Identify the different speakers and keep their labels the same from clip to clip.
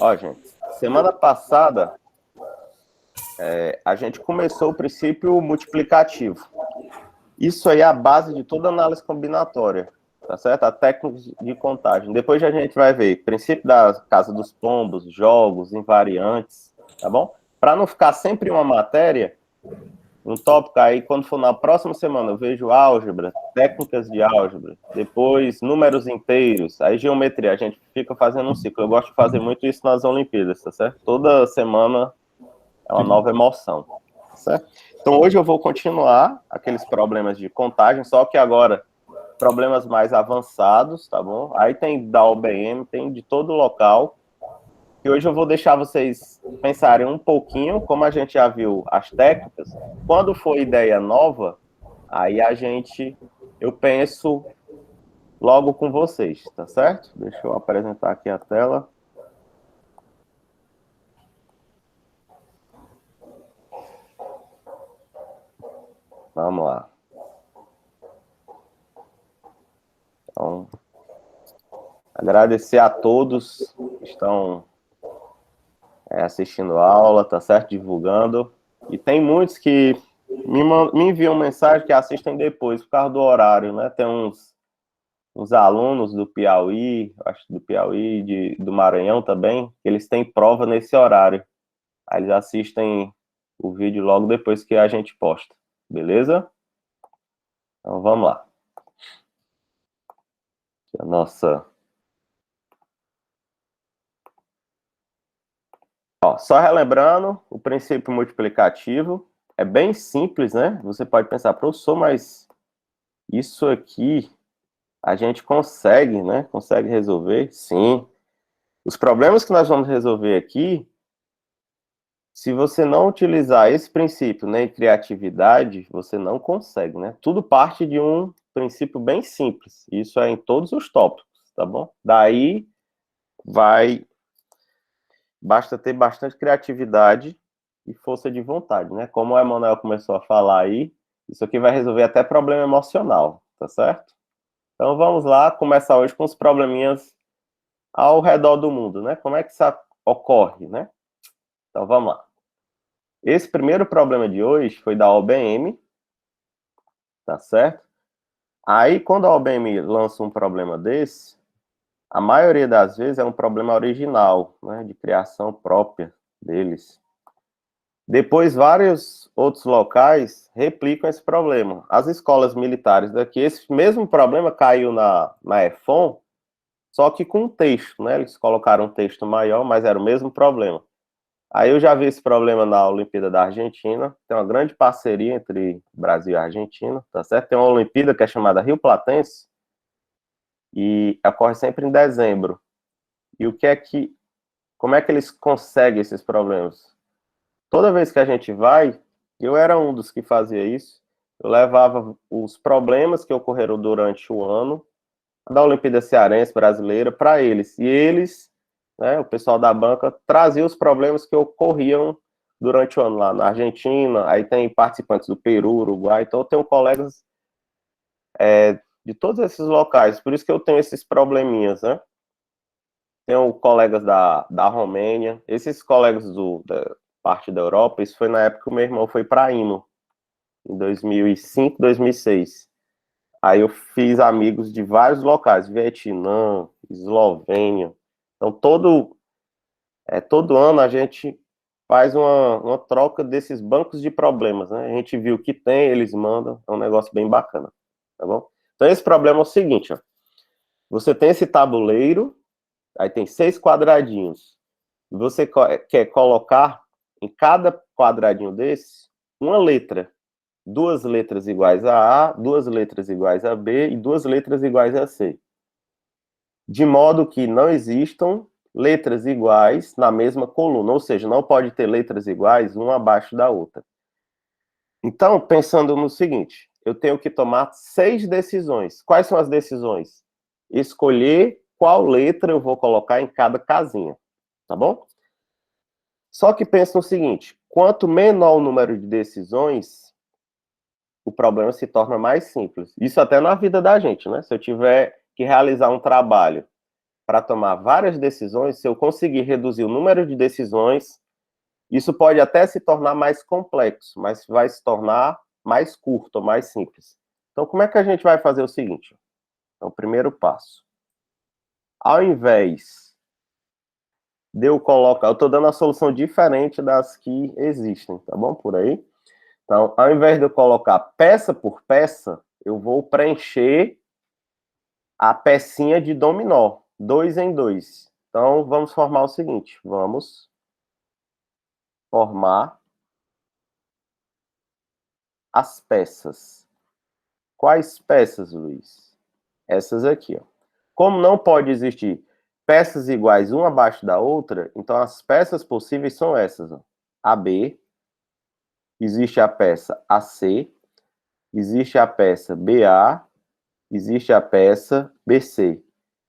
Speaker 1: Ó, gente, semana passada a gente começou o princípio multiplicativo. Isso aí é a base de toda análise combinatória, tá certo? A técnica de contagem. Depois a gente vai ver princípio da casa dos pombos, jogos, invariantes, tá bom? Para não ficar sempre uma matéria, um tópico aí, quando for na próxima semana, eu vejo álgebra, técnicas de álgebra, depois números inteiros, aí geometria, a gente fica fazendo um ciclo. Eu gosto de fazer muito isso nas Olimpíadas, tá certo? Toda semana é uma nova emoção, tá certo? Então hoje eu vou continuar aqueles problemas de contagem, só que agora problemas mais avançados, tá bom? Aí tem da OBM, tem de todo local. E hoje eu vou deixar vocês pensarem um pouquinho, como a gente já viu as técnicas, quando for ideia nova, aí eu penso logo com vocês, tá certo? Deixa eu apresentar aqui a tela. Vamos lá. Então, agradecer a todos que estão assistindo a aula, tá certo? Divulgando. E tem muitos que me enviam mensagem que assistem depois, por causa do horário, né? Tem uns alunos do Piauí, acho do Piauí, do Maranhão também, que eles têm prova nesse horário. Aí eles assistem o vídeo logo depois que a gente posta, beleza? Então vamos lá. A nossa. Ó, só relembrando, o princípio multiplicativo é bem simples, né? Você pode pensar, professor, mas isso aqui a gente consegue, né? Consegue resolver? Sim. Os problemas que nós vamos resolver aqui, se você não utilizar esse princípio, né, em criatividade, você não consegue, né? Tudo parte de um princípio bem simples. Isso é em todos os tópicos, tá bom? Daí basta ter bastante criatividade e força de vontade, né? Como o Emanuel começou a falar aí, isso aqui vai resolver até problema emocional, tá certo? Então vamos lá, começar hoje com os probleminhas ao redor do mundo, né? Como é que isso ocorre, né? Então vamos lá. Esse primeiro problema de hoje foi da OBM, tá certo? Aí, quando a OBM lança um problema desse, a maioria das vezes é um problema original, né, de criação própria deles. Depois, vários outros locais replicam esse problema. As escolas militares daqui, esse mesmo problema caiu na EFON, só que com um texto, né? Eles colocaram um texto maior, mas era o mesmo problema. Aí eu já vi esse problema na Olimpíada da Argentina, tem uma grande parceria entre Brasil e Argentina, tá certo? Tem uma Olimpíada que é chamada Rio Platense, e ocorre sempre em dezembro. E como é que eles conseguem esses problemas? Toda vez que a gente vai, eu era um dos que fazia isso, eu levava os problemas que ocorreram durante o ano da Olimpíada Cearense Brasileira para eles. E eles, né, o pessoal da banca, trazia os problemas que ocorriam durante o ano lá na Argentina, aí tem participantes do Peru, Uruguai, então eu tenho colegas de todos esses locais, por isso que eu tenho esses probleminhas, né? Tenho colegas da Romênia, esses colegas da parte da Europa, isso foi na época que o meu irmão foi para a IMO, em 2005, 2006. Aí eu fiz amigos de vários locais, Vietnã, Eslovênia. Então, todo ano a gente faz uma troca desses bancos de problemas, né? A gente viu o que tem, eles mandam, é um negócio bem bacana, tá bom? Então, esse problema é o seguinte, ó. Você tem esse tabuleiro, aí tem 6 quadradinhos. E você quer colocar em cada quadradinho desse uma letra. 2 letras iguais a A, 2 letras iguais a B e 2 letras iguais a C. De modo que não existam letras iguais na mesma coluna, ou seja, não pode ter letras iguais uma abaixo da outra. Então, pensando no seguinte, eu tenho que tomar 6 decisões. Quais são as decisões? Escolher qual letra eu vou colocar em cada casinha, tá bom? Só que pensa no seguinte, quanto menor o número de decisões, o problema se torna mais simples. Isso até na vida da gente, né? Se eu tiver que realizar um trabalho, para tomar várias decisões, se eu conseguir reduzir o número de decisões, isso pode até se tornar mais complexo, mas vai se tornar mais curto, mais simples. Então, como é que a gente vai fazer o seguinte? Então, o primeiro passo. Ao invés de eu colocar... Eu estou dando a solução diferente das que existem, tá bom? Por aí. Então, ao invés de eu colocar peça por peça, eu vou preencher a pecinha de dominó, 2 em 2. Então, vamos formar o seguinte. Vamos formar as peças. Quais peças, Luiz? Essas aqui, ó. Como não pode existir peças iguais uma abaixo da outra, então as peças possíveis são essas, ó. AB, existe a peça AC, existe a peça BA, existe a peça BC,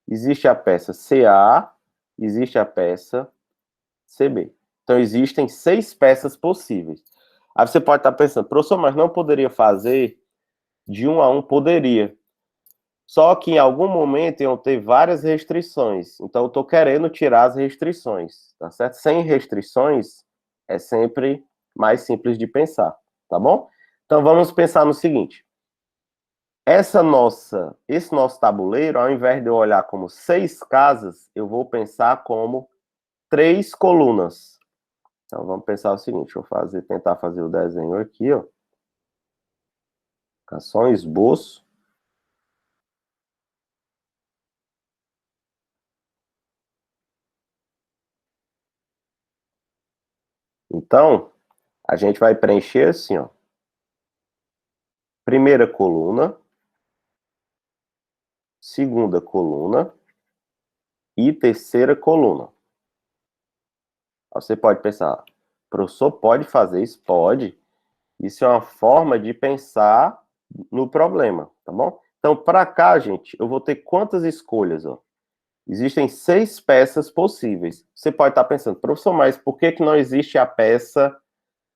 Speaker 1: existe a peça CA, existe a peça CB. Então, existem 6 peças possíveis. Aí você pode estar pensando, professor, mas não poderia fazer de 1 a 1? Poderia. Só que em algum momento iam ter várias restrições. Então, eu estou querendo tirar as restrições, tá certo? Sem restrições, é sempre mais simples de pensar, tá bom? Então, vamos pensar no seguinte. Esse nosso tabuleiro, ao invés de eu olhar como 6 casas, eu vou pensar como 3 colunas. Então, vamos pensar o seguinte, deixa eu tentar fazer o desenho aqui, ó. Fica só um esboço. Então, a gente vai preencher assim, ó. Primeira coluna, segunda coluna e terceira coluna. Você pode pensar, professor, pode fazer isso? Pode. Isso é uma forma de pensar no problema, tá bom? Então, para cá, gente, eu vou ter quantas escolhas, ó? Existem 6 peças possíveis. Você pode estar pensando, professor, mas por que não existe a peça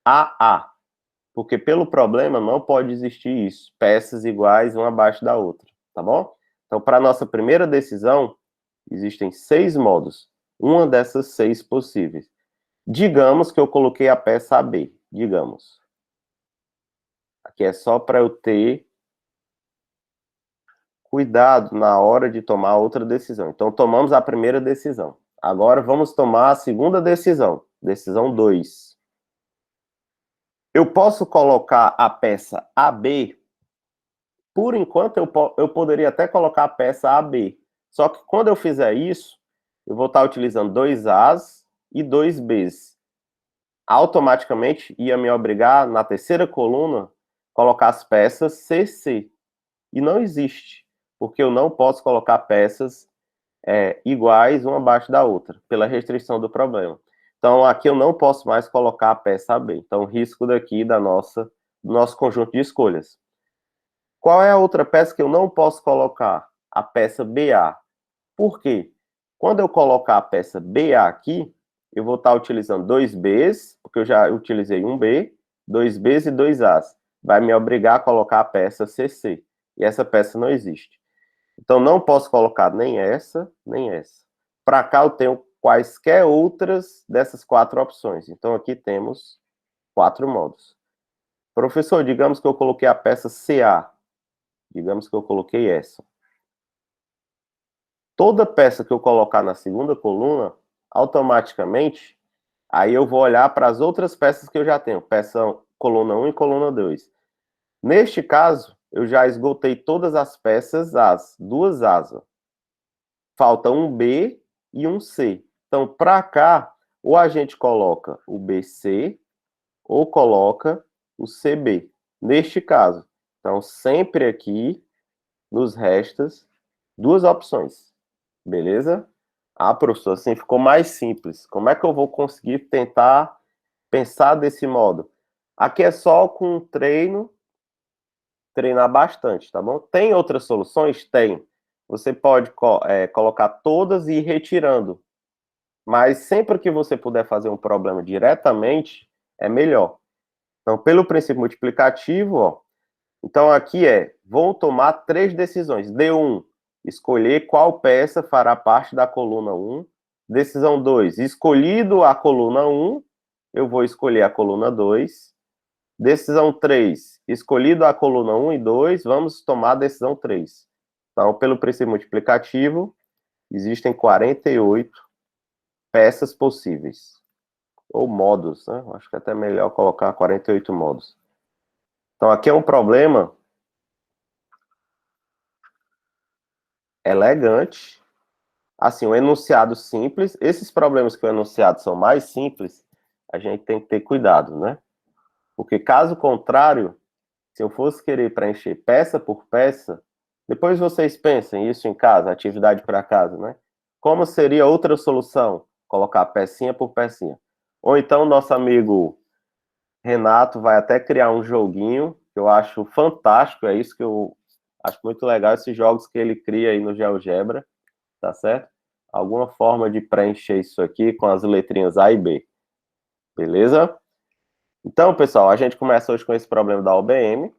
Speaker 1: AA? Porque pelo problema não pode existir isso, peças iguais uma abaixo da outra, tá bom? Então, para a nossa primeira decisão, existem 6 modos, uma dessas 6 possíveis. Digamos que eu coloquei a peça AB, digamos. Aqui é só para eu ter cuidado na hora de tomar outra decisão. Então, tomamos a primeira decisão. Agora, vamos tomar a segunda decisão, decisão 2. Eu posso colocar a peça AB. Por enquanto, eu poderia até colocar a peça AB. Só que quando eu fizer isso, eu vou estar utilizando 2 As e 2 Bs. Automaticamente, ia me obrigar, na terceira coluna, colocar as peças CC. E não existe, porque eu não posso colocar peças iguais uma abaixo da outra, pela restrição do problema. Então, aqui eu não posso mais colocar a peça AB. Então, risco daqui do nosso conjunto de escolhas. Qual é a outra peça que eu não posso colocar? A peça BA. Por quê? Quando eu colocar a peça BA aqui, eu vou estar utilizando 2 Bs, porque eu já utilizei um B, 2 Bs e 2 As. Vai me obrigar a colocar a peça CC. E essa peça não existe. Então, não posso colocar nem essa, nem essa. Para cá, eu tenho quaisquer outras dessas 4 opções. Então, aqui temos 4 modos. Professor, digamos que eu coloquei a peça CA. Digamos que eu coloquei essa. Toda peça que eu colocar na segunda coluna, automaticamente, aí eu vou olhar para as outras peças que eu já tenho. Peça coluna 1 e coluna 2. Neste caso, eu já esgotei todas as peças As, 2 As. Falta um B e um C. Então, para cá, ou a gente coloca o BC, ou coloca o CB. Neste caso. Então, sempre aqui nos resta 2 opções. Beleza? Ah, professor, assim ficou mais simples. Como é que eu vou conseguir tentar pensar desse modo? Aqui é só com treino, treinar bastante, tá bom? Tem outras soluções? Tem. Você pode colocar todas e ir retirando. Mas sempre que você puder fazer um problema diretamente, é melhor. Então, pelo princípio multiplicativo, ó, então aqui vou tomar 3 decisões. D1, escolher qual peça fará parte da coluna 1. Decisão 2, escolhido a coluna 1, eu vou escolher a coluna 2. Decisão 3, escolhido a coluna 1 e 2, vamos tomar a decisão 3. Então, pelo princípio multiplicativo, existem 48 peças possíveis. Ou modos, né? Acho que é até melhor colocar 48 modos. Então, aqui é um problema elegante. Assim, um enunciado simples. Esses problemas que o enunciado são mais simples, a gente tem que ter cuidado, né? Porque, caso contrário, se eu fosse querer preencher peça por peça, depois vocês pensem isso em casa, atividade para casa, né? Como seria outra solução? Colocar pecinha por pecinha. Ou então, nosso amigo Renato vai até criar um joguinho, que eu acho fantástico, é isso que eu acho muito legal, esses jogos que ele cria aí no GeoGebra, tá certo? Alguma forma de preencher isso aqui com as letrinhas A e B, beleza? Então, pessoal, a gente começa hoje com esse problema da OBM,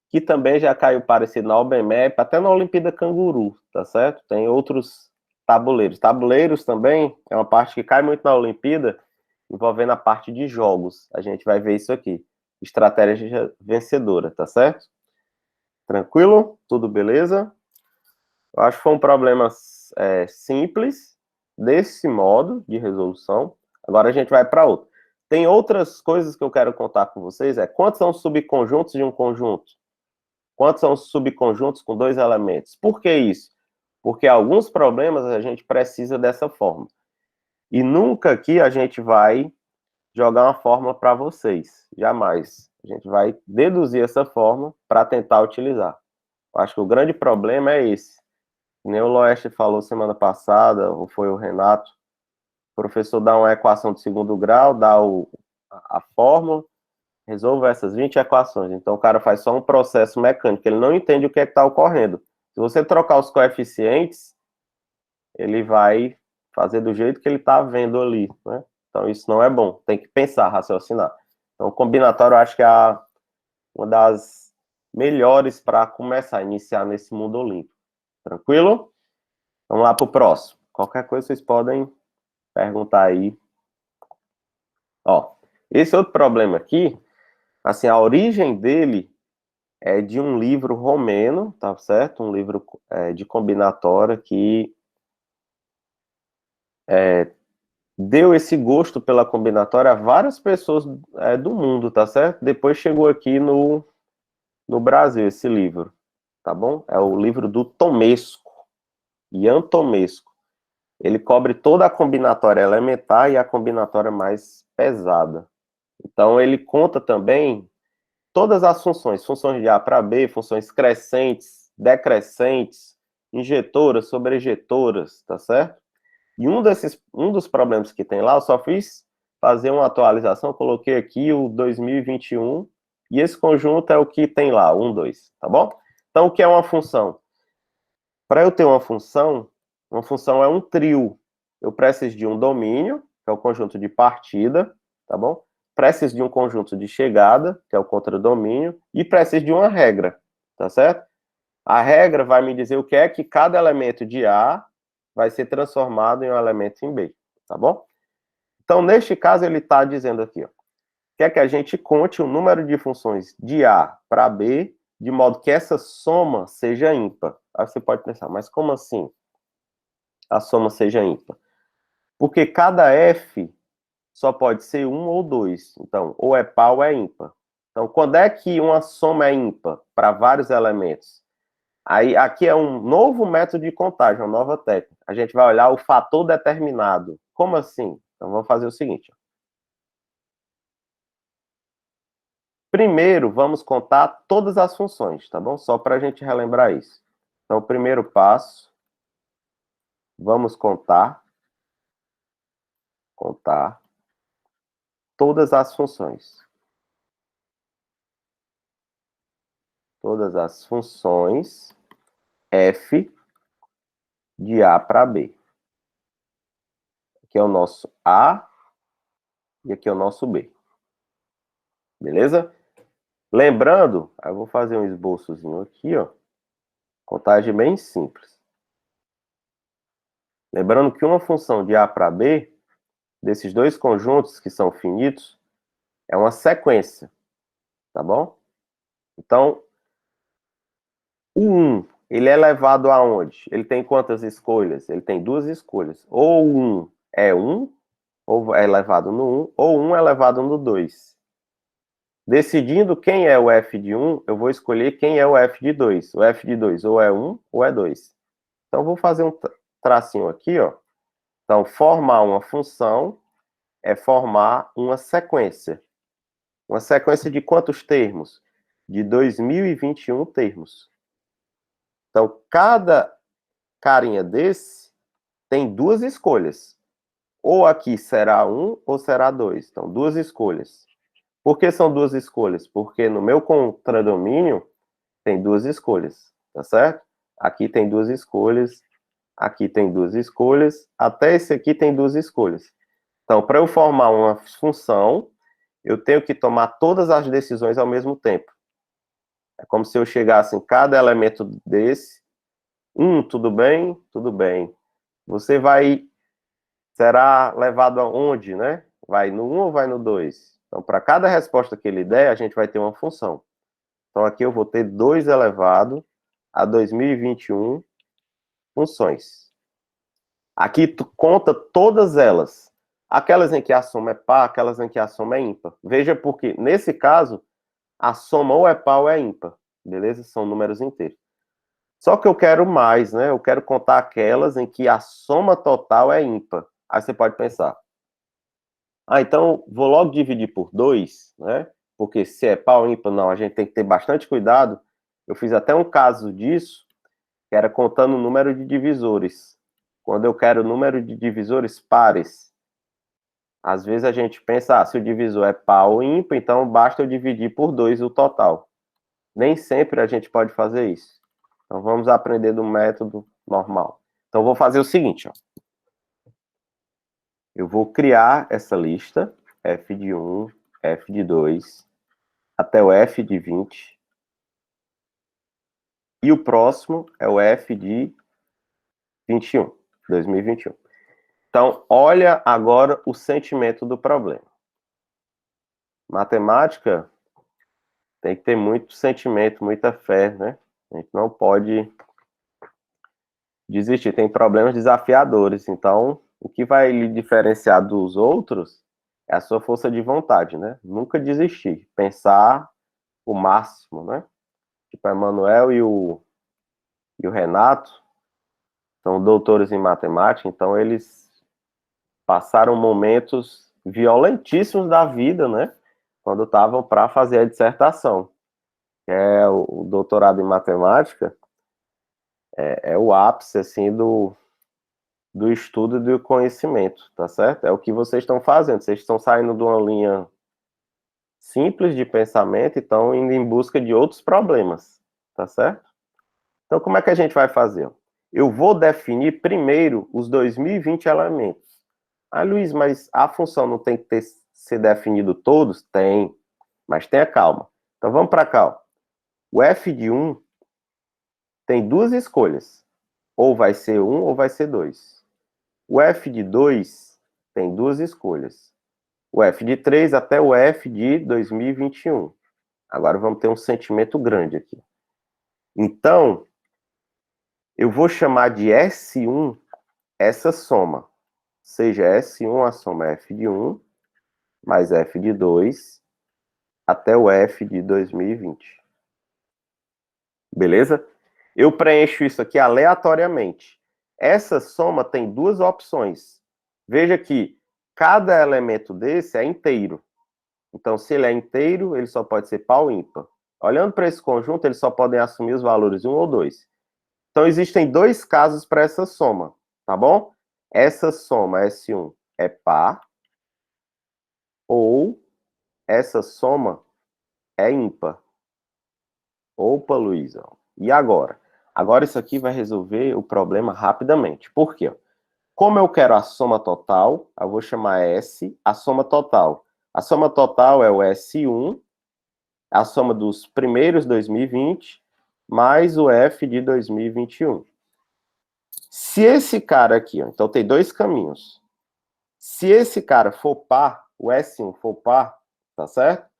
Speaker 1: que também já caiu parecido na OBMAP, até na Olimpíada Canguru, tá certo? Tem outros tabuleiros. Tabuleiros também é uma parte que cai muito na Olimpíada, envolvendo a parte de jogos. A gente vai ver isso aqui. Estratégia vencedora, tá certo? Tranquilo? Tudo beleza? Eu acho que foi um problema simples, desse modo de resolução. Agora a gente vai para outro. Tem outras coisas que eu quero contar com vocês. Quantos são os subconjuntos de um conjunto? Quantos são os subconjuntos com dois elementos? Por que isso? Porque alguns problemas a gente precisa dessa forma. E nunca aqui a gente vai jogar uma fórmula para vocês. Jamais. A gente vai deduzir essa forma para tentar utilizar. Eu acho que o grande problema é esse. Nem o Loeste falou semana passada, ou foi o Renato. O professor dá uma equação de segundo grau, dá a fórmula, resolva essas 20 equações. Então, o cara faz só um processo mecânico, ele não entende o que é que está ocorrendo. Se você trocar os coeficientes, ele vai fazer do jeito que ele está vendo ali, né? Então, isso não é bom. Tem que pensar, raciocinar. Então, o combinatório, eu acho que é uma das melhores para começar a iniciar nesse mundo olímpico. Tranquilo? Vamos lá para o próximo. Qualquer coisa, vocês podem perguntar aí. Ó, esse outro problema aqui, assim, a origem dele é de um livro romeno, tá certo? Um livro de combinatória que deu esse gosto pela combinatória a várias pessoas do mundo, tá certo? Depois chegou aqui no Brasil esse livro, tá bom? É o livro do Tomesco, Ian Tomesco. Ele cobre toda a combinatória elementar e a combinatória mais pesada. Então, ele conta também todas as funções, funções de A para B, funções crescentes, decrescentes, injetoras, sobrejetoras, tá certo? E um dos problemas que tem lá, eu só fiz fazer uma atualização, coloquei aqui o 2021, e esse conjunto é o que tem lá, 1, 2, tá bom? Então, o que é uma função? Para eu ter uma função é um trio. Eu preciso de um domínio, que é o conjunto de partida, tá bom? Preciso de um conjunto de chegada, que é o contradomínio, e preciso de uma regra, tá certo? A regra vai me dizer o que é que cada elemento de A vai ser transformado em um elemento em B, tá bom? Então, neste caso, ele está dizendo aqui, ó, quer que a gente conte o número de funções de A para B, de modo que essa soma seja ímpar. Aí você pode pensar, mas como assim a soma seja ímpar? Porque cada F só pode ser 1 ou 2. Então, ou é par ou é ímpar. Então, quando é que uma soma é ímpar para vários elementos? Aí, aqui é um novo método de contagem, uma nova técnica. A gente vai olhar o fator determinado. Como assim? Então, vamos fazer o seguinte. Primeiro, vamos contar todas as funções, tá bom? Só para a gente relembrar isso. Então, o primeiro passo, vamos contar todas as funções. Todas as funções f de A para B. Aqui é o nosso A e aqui é o nosso B. Beleza? Lembrando, eu vou fazer um esboçozinho aqui, ó. Contagem bem simples. Lembrando que uma função de A para B, desses dois conjuntos que são finitos, é uma sequência, tá bom? Então, o 1, ele é elevado aonde? Ele tem quantas escolhas? Ele tem duas escolhas. Ou o 1 é 1, ou é elevado no 1, ou 1 é elevado no 2. Decidindo quem é o f de 1, eu vou escolher quem é o f de 2. O f de 2 ou é 1 ou é 2. Então, vou fazer um tracinho aqui, ó. Então, formar uma função é formar uma sequência. Uma sequência de quantos termos? De 2021 termos. Então, cada carinha desse tem duas escolhas. Ou aqui será 1 ou será 2. Então, duas escolhas. Por que são duas escolhas? Porque no meu contradomínio tem duas escolhas, tá certo? Aqui tem duas escolhas, aqui tem duas escolhas, até esse aqui tem duas escolhas. Então, para eu formar uma função, eu tenho que tomar todas as decisões ao mesmo tempo. É como se eu chegasse em cada elemento desse. Tudo bem? Tudo bem. Você será levado aonde, né? Vai no 1 ou vai no 2? Então, para cada resposta que ele der, a gente vai ter uma função. Então, aqui eu vou ter 2 elevado a 2021 funções. Aqui tu conta todas elas. Aquelas em que a soma é par, aquelas em que a soma é ímpar. Veja porque, nesse caso, a soma ou é par ou é ímpar. Beleza? São números inteiros. Só que eu quero mais, né? Eu quero contar aquelas em que a soma total é ímpar. Aí você pode pensar, então vou logo dividir por 2, né? Porque se é par ou ímpar, não, a gente tem que ter bastante cuidado. Eu fiz até um caso disso, que era contando o número de divisores. Quando eu quero o número de divisores pares, às vezes a gente pensa, se o divisor é par ou ímpar, então basta eu dividir por 2 o total. Nem sempre a gente pode fazer isso. Então, vamos aprender do método normal. Então, vou fazer o seguinte, ó. Eu vou criar essa lista, f de 1, f de 2, até o f de 20. E o próximo é o f de 21, 2021. Então, olha agora o sentimento do problema. Matemática tem que ter muito sentimento, muita fé, né? A gente não pode desistir. Tem problemas desafiadores, então o que vai lhe diferenciar dos outros é a sua força de vontade, né? Nunca desistir, pensar o máximo, né? Tipo, a Emanuel e o Renato são doutores em matemática, então eles passaram momentos violentíssimos da vida, né? Quando estavam para fazer a dissertação, que é o doutorado em matemática, é o ápice, assim, do estudo e do conhecimento, tá certo? É o que vocês estão fazendo, vocês estão saindo de uma linha simples de pensamento e estão indo em busca de outros problemas, tá certo? Então, como é que a gente vai fazer? Eu vou definir primeiro os 2020 elementos. Ah, Luiz, mas a função não tem que ser definido todos? Tem, mas tenha calma. Então, vamos para cá. Ó. O f de 1 tem duas escolhas. Ou vai ser 1 ou vai ser 2. O f de 2 tem duas escolhas. O f de 3 até o f de 2021. Agora vamos ter um sentimento grande aqui. Então, eu vou chamar de S1 essa soma. Seja S1 a soma f de 1 mais f de 2 até o f de 2020. Beleza? Eu preencho isso aqui aleatoriamente. Essa soma tem duas opções. Veja que cada elemento desse é inteiro. Então, se ele é inteiro, ele só pode ser par ou ímpar. Olhando para esse conjunto, eles só podem assumir os valores 1 ou 2. Então, existem dois casos para essa soma, tá bom? Essa soma S1 é par, ou essa soma é ímpar. Opa, Luísa. E agora? Agora isso aqui vai resolver o problema rapidamente. Por quê? Como eu quero a soma total, eu vou chamar S a soma total. A soma total é o S1, a soma dos primeiros 2020 mais o F de 2021. Se esse cara aqui, ó, então tem dois caminhos. Se esse cara for par, o S1 for par, tá certo?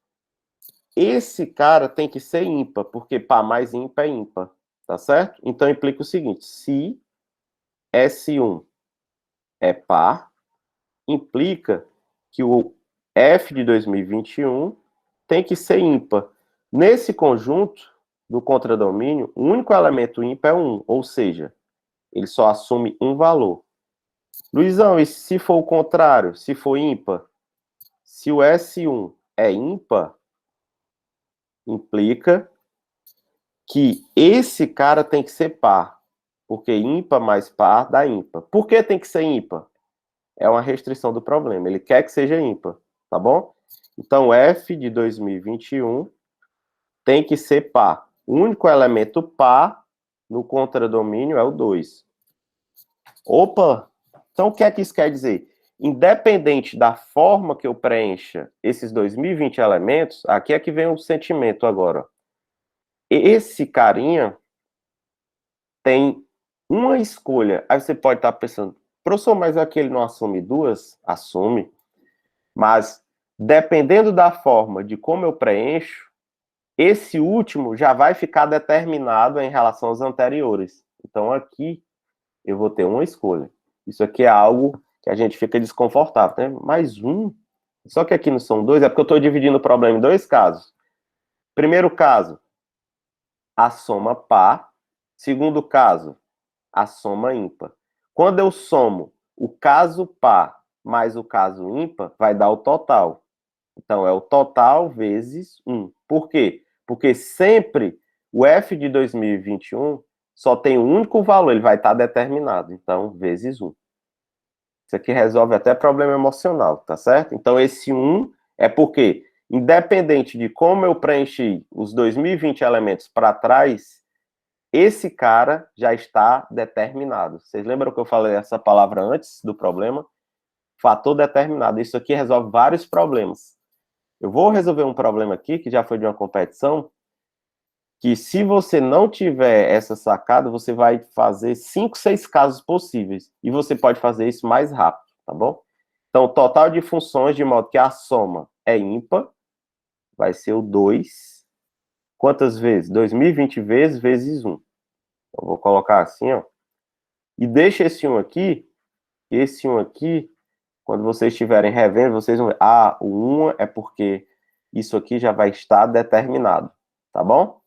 Speaker 1: Esse cara tem que ser ímpar, porque par mais ímpar é ímpar, tá certo? Então implica o seguinte, se S1 é par, implica que o F de 2021 tem que ser ímpar. Nesse conjunto do contradomínio, o único elemento ímpar é 1, ou seja, ele só assume um valor. Luizão, e se for o contrário, se for ímpar? Se o S1 é ímpar, implica que esse cara tem que ser par, porque ímpar mais par dá ímpar. Por que tem que ser ímpar? É uma restrição do problema, ele quer que seja ímpar, tá bom? Então, F de 2021 tem que ser par. O único elemento par no contradomínio é o 2. Opa! Então, o que é que isso quer dizer? Independente da forma que eu preencha esses 2020 elementos, aqui é que vem o sentimento agora. Esse carinha tem uma escolha. Aí você pode estar pensando, professor, mas aqui ele não assume duas? Assume. Mas, dependendo da forma de como eu preencho, esse último já vai ficar determinado em relação aos anteriores. Então, aqui, eu vou ter uma escolha. Isso aqui é algo que a gente fica desconfortável, né? Mais um. Só que aqui não são dois, é porque eu estou dividindo o problema em dois casos. Primeiro caso, a soma par. Segundo caso, a soma ímpar. Quando eu somo o caso par mais o caso ímpar, vai dar o total. Então, é o total vezes 1. Por quê? Porque sempre o F de 2021 só tem um único valor, ele vai estar determinado. Então, vezes 1. Isso aqui resolve até problema emocional, tá certo? Então, esse 1 é porque, independente de como eu preenchi os 2020 elementos para trás, esse cara já está determinado. Vocês lembram que eu falei essa palavra antes do problema? Fator determinado. Isso aqui resolve vários problemas. Eu vou resolver um problema aqui, que já foi de uma competição, que se você não tiver essa sacada, você vai fazer 5, 6 casos possíveis. E você pode fazer isso mais rápido, tá bom? Então, o total de funções, de modo que a soma é ímpar, vai ser o 2. Quantas vezes? 2020 vezes 1. Eu vou colocar assim, ó. E deixa esse 1 aqui, quando vocês estiverem revendo, vocês vão ver, o 1 é porque isso aqui já vai estar determinado, tá bom?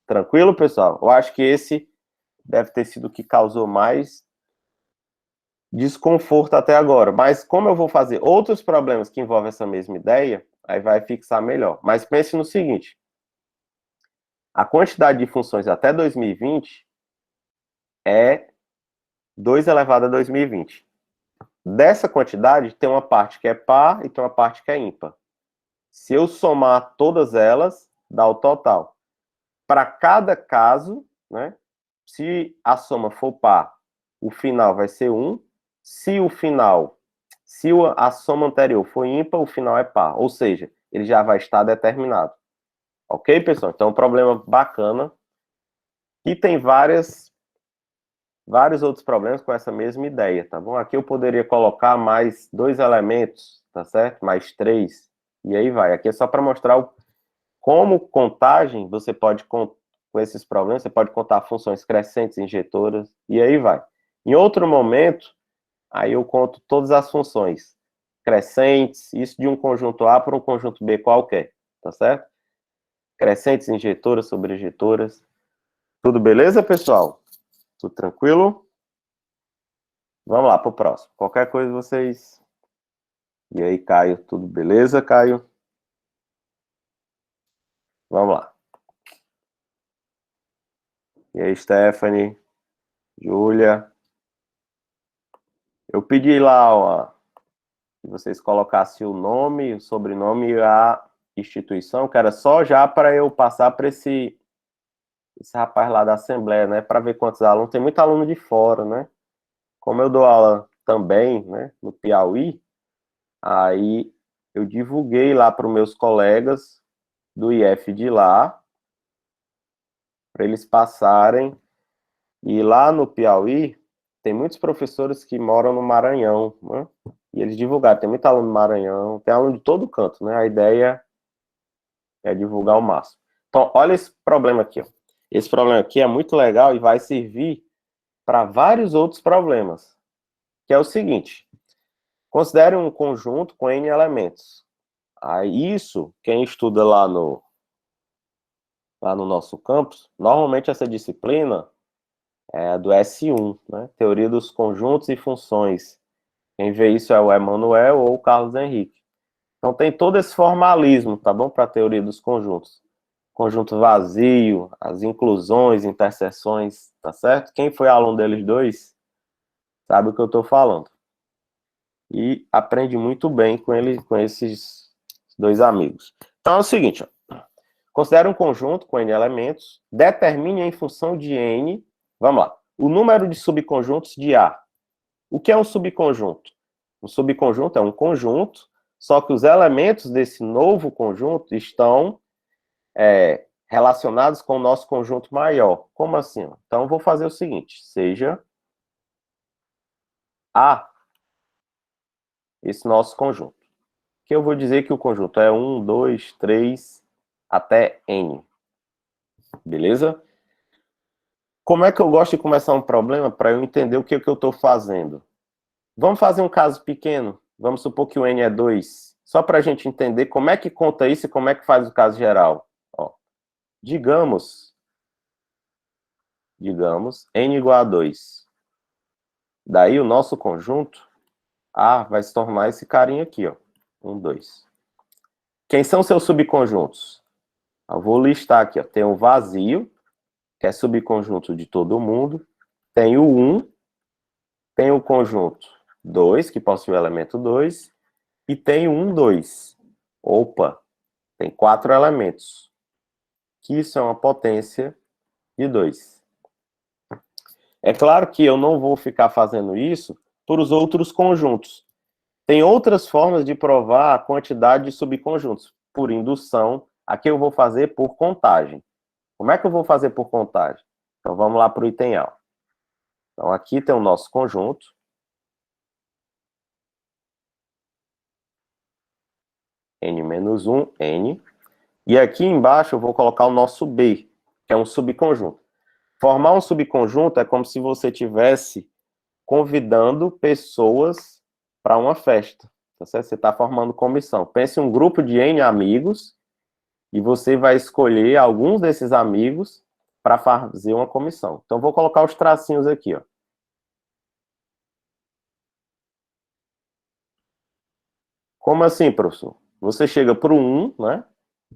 Speaker 1: Tranquilo, pessoal? Eu acho que esse deve ter sido o que causou mais desconforto até agora. Mas como eu vou fazer outros problemas que envolvem essa mesma ideia, aí vai fixar melhor. Mas pense no seguinte, a quantidade de funções até 2020 é 2 elevado a 2020. Dessa quantidade, tem uma parte que é par e tem uma parte que é ímpar. Se eu somar todas elas, dá o total. Para cada caso, né, se a soma for par, o final vai ser 1. Se a soma anterior for ímpar, o final é par. Ou seja, ele já vai estar determinado. Ok, pessoal? Então, é um problema bacana. E tem vários outros problemas com essa mesma ideia, tá bom? Aqui eu poderia colocar mais 2 elementos, tá certo? Mais 3. E aí vai. Aqui é só para mostrar como contagem, você pode, com esses problemas, você pode contar funções crescentes, injetoras, e aí vai. Em outro momento, aí eu conto todas as funções crescentes, isso de um conjunto A para um conjunto B qualquer, tá certo? Crescentes, injetoras, sobrejetoras. Tudo beleza, pessoal? Tudo tranquilo? Vamos lá para o próximo. Qualquer coisa vocês... E aí, Caio, tudo beleza, Caio? Vamos lá. E aí, Stephanie, Júlia. Eu pedi lá, ó, que vocês colocassem o nome, o sobrenome e a instituição, que era só já para eu passar para esse rapaz lá da Assembleia, né? Para ver quantos alunos. Tem muito aluno de fora, né? Como eu dou aula também, né? No Piauí, aí eu divulguei lá para os meus colegas do IF de lá para eles passarem. E lá no Piauí, tem muitos professores que moram no Maranhão, né? E eles divulgaram, tem muito aluno no Maranhão, tem aluno de todo canto, né? A ideia é divulgar o máximo. Então, olha esse problema aqui, ó. Esse problema aqui é muito legal e vai servir para vários outros problemas, que é o seguinte: considere um conjunto com N elementos. Aí isso, quem estuda lá no nosso campus, normalmente essa disciplina é a do S1, né? Teoria dos conjuntos e funções. Quem vê isso é o Emanuel ou o Carlos Henrique. Então tem todo esse formalismo, tá bom? Para a teoria dos conjuntos. Conjunto vazio, as inclusões, interseções, tá certo? Quem foi aluno deles dois sabe o que eu estou falando. E aprende muito bem com ele, com esses dois amigos. Então é o seguinte, ó. Considere um conjunto com N elementos, determine em função de N, vamos lá, o número de subconjuntos de A. O que é um subconjunto? Um subconjunto é um conjunto, só que os elementos desse novo conjunto estão relacionados com o nosso conjunto maior. Como assim? Então, eu vou fazer o seguinte, seja A esse nosso conjunto. Que eu vou dizer que o conjunto é 1, 2, 3, até N. Beleza? Como é que eu gosto de começar um problema para eu entender o que eu estou fazendo? Vamos fazer um caso pequeno. Vamos supor que o N é 2. Só para a gente entender como é que conta isso e como é que faz o caso geral. Ó, digamos, N igual a 2. Daí o nosso conjunto, A, vai se tornar esse carinha aqui, ó. 1, 2. Quem são seus subconjuntos? Eu vou listar aqui, ó. Tem o vazio, que é subconjunto de todo mundo. Tem o 1, tem o conjunto 2, que possui o elemento 2, e tem o 1, 2. Opa, tem 4 elementos, que isso é uma potência de 2. É claro que eu não vou ficar fazendo isso por os outros conjuntos. Tem outras formas de provar a quantidade de subconjuntos, por indução. Aqui eu vou fazer por contagem. Como é que eu vou fazer por contagem? Então vamos lá para o item A. Então aqui tem o nosso conjunto. N-1, N. E aqui embaixo eu vou colocar o nosso B, que é um subconjunto. Formar um subconjunto é como se você estivesse convidando pessoas para uma festa. Tá certo? Você está formando comissão. Pense em um grupo de N amigos e você vai escolher alguns desses amigos para fazer uma comissão. Então, vou colocar os tracinhos aqui, ó. Como assim, professor? Você chega para o 1, né?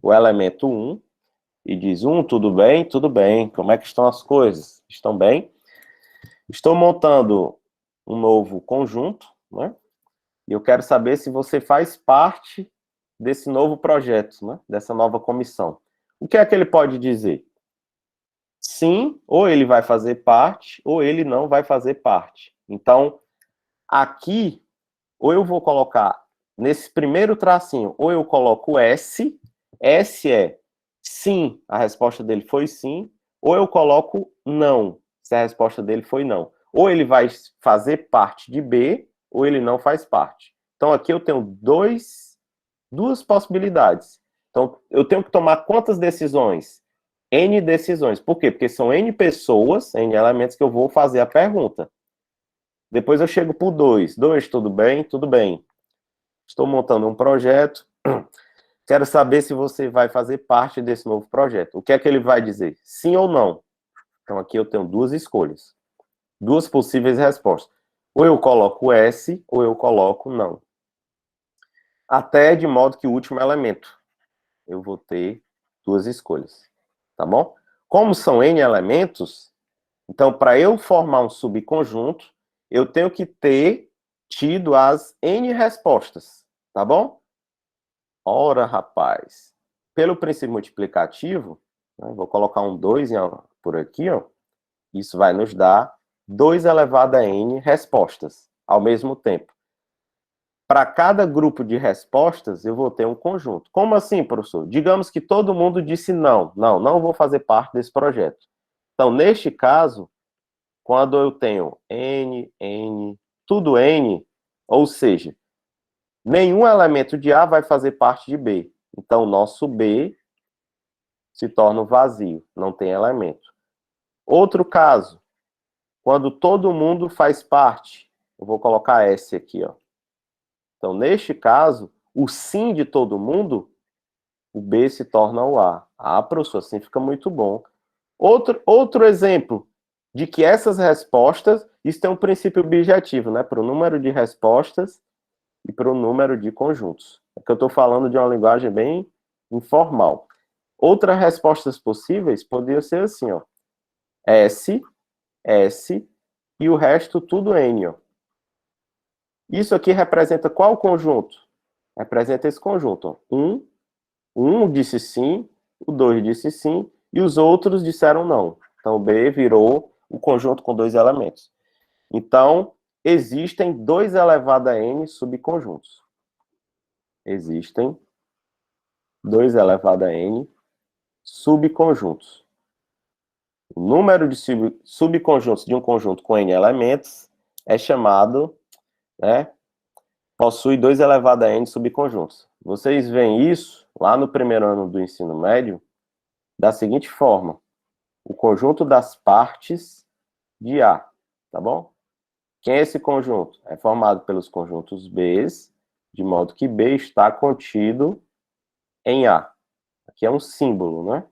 Speaker 1: O elemento 1, e diz: 1, tudo bem? Tudo bem. Como é que estão as coisas? Estão bem? Estou montando um novo conjunto, né? E eu quero saber se você faz parte desse novo projeto, né? Dessa nova comissão. O que é que ele pode dizer? Sim, ou ele vai fazer parte, ou ele não vai fazer parte. Então, aqui, ou eu vou colocar nesse primeiro tracinho, ou eu coloco S, S é sim, a resposta dele foi sim, ou eu coloco não, se a resposta dele foi não. Ou ele vai fazer parte de B, ou ele não faz parte. Então, aqui eu tenho duas possibilidades. Então, eu tenho que tomar quantas decisões? N decisões. Por quê? Porque são N pessoas, N elementos que eu vou fazer a pergunta. Depois eu chego para o 2. 2, tudo bem? Tudo bem. Estou montando um projeto. Quero saber se você vai fazer parte desse novo projeto. O que é que ele vai dizer? Sim ou não? Então, aqui eu tenho duas escolhas. Duas possíveis respostas. Ou eu coloco S, ou eu coloco não. Até de modo que o último elemento. Eu vou ter duas escolhas. Tá bom? Como são N elementos, então, para eu formar um subconjunto, eu tenho que ter tido as N respostas. Tá bom? Ora, rapaz. Pelo princípio multiplicativo, né, vou colocar um 2 por aqui, ó. Isso vai nos dar 2 elevado a N respostas ao mesmo tempo. para cada grupo de respostas, eu vou ter um conjunto. Como assim, professor? Digamos que todo mundo disse não vou fazer parte desse projeto. Então, neste caso, quando eu tenho N, tudo N, ou seja, nenhum elemento de A vai fazer parte de B. Então, o nosso B se torna vazio, não tem elemento. Outro caso, quando todo mundo faz parte, eu vou colocar S aqui, ó. Então, neste caso, o sim de todo mundo, o B se torna o A. Ah, professor, assim fica muito bom. Outro exemplo de que essas respostas, isso tem um princípio objetivo, né? Para o número de respostas e para o número de conjuntos. É que eu estou falando de uma linguagem bem informal. Outras respostas possíveis poderiam ser assim, ó. S, S e o resto tudo N, ó. Isso aqui representa qual conjunto? Representa esse conjunto, ó. Um disse sim, o 2 disse sim, e os outros disseram não. Então, B virou o conjunto com dois elementos. Então, existem 2 elevado a n subconjuntos. Existem 2 elevado a n subconjuntos. O número de subconjuntos de um conjunto com n elementos é chamado, né, possui 2 elevado a n subconjuntos. Vocês veem isso lá no primeiro ano do ensino médio da seguinte forma: o conjunto das partes de A, tá bom? Quem é esse conjunto? É formado pelos conjuntos B, de modo que B está contido em A. Aqui é um símbolo, né?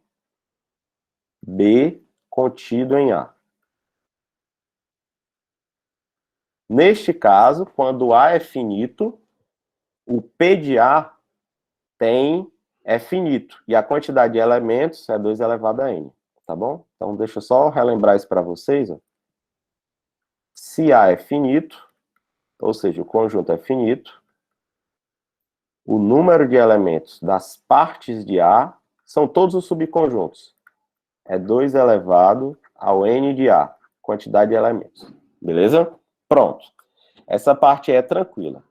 Speaker 1: B contido em A. Neste caso, quando A é finito, o P de A é finito. E a quantidade de elementos é 2 elevado a n, tá bom? Então, deixa eu só relembrar isso para vocês, ó. Se A é finito, ou seja, o conjunto é finito, o número de elementos das partes de A são todos os subconjuntos. É 2 elevado ao n de A, quantidade de elementos. Beleza? Pronto. Essa parte é tranquila.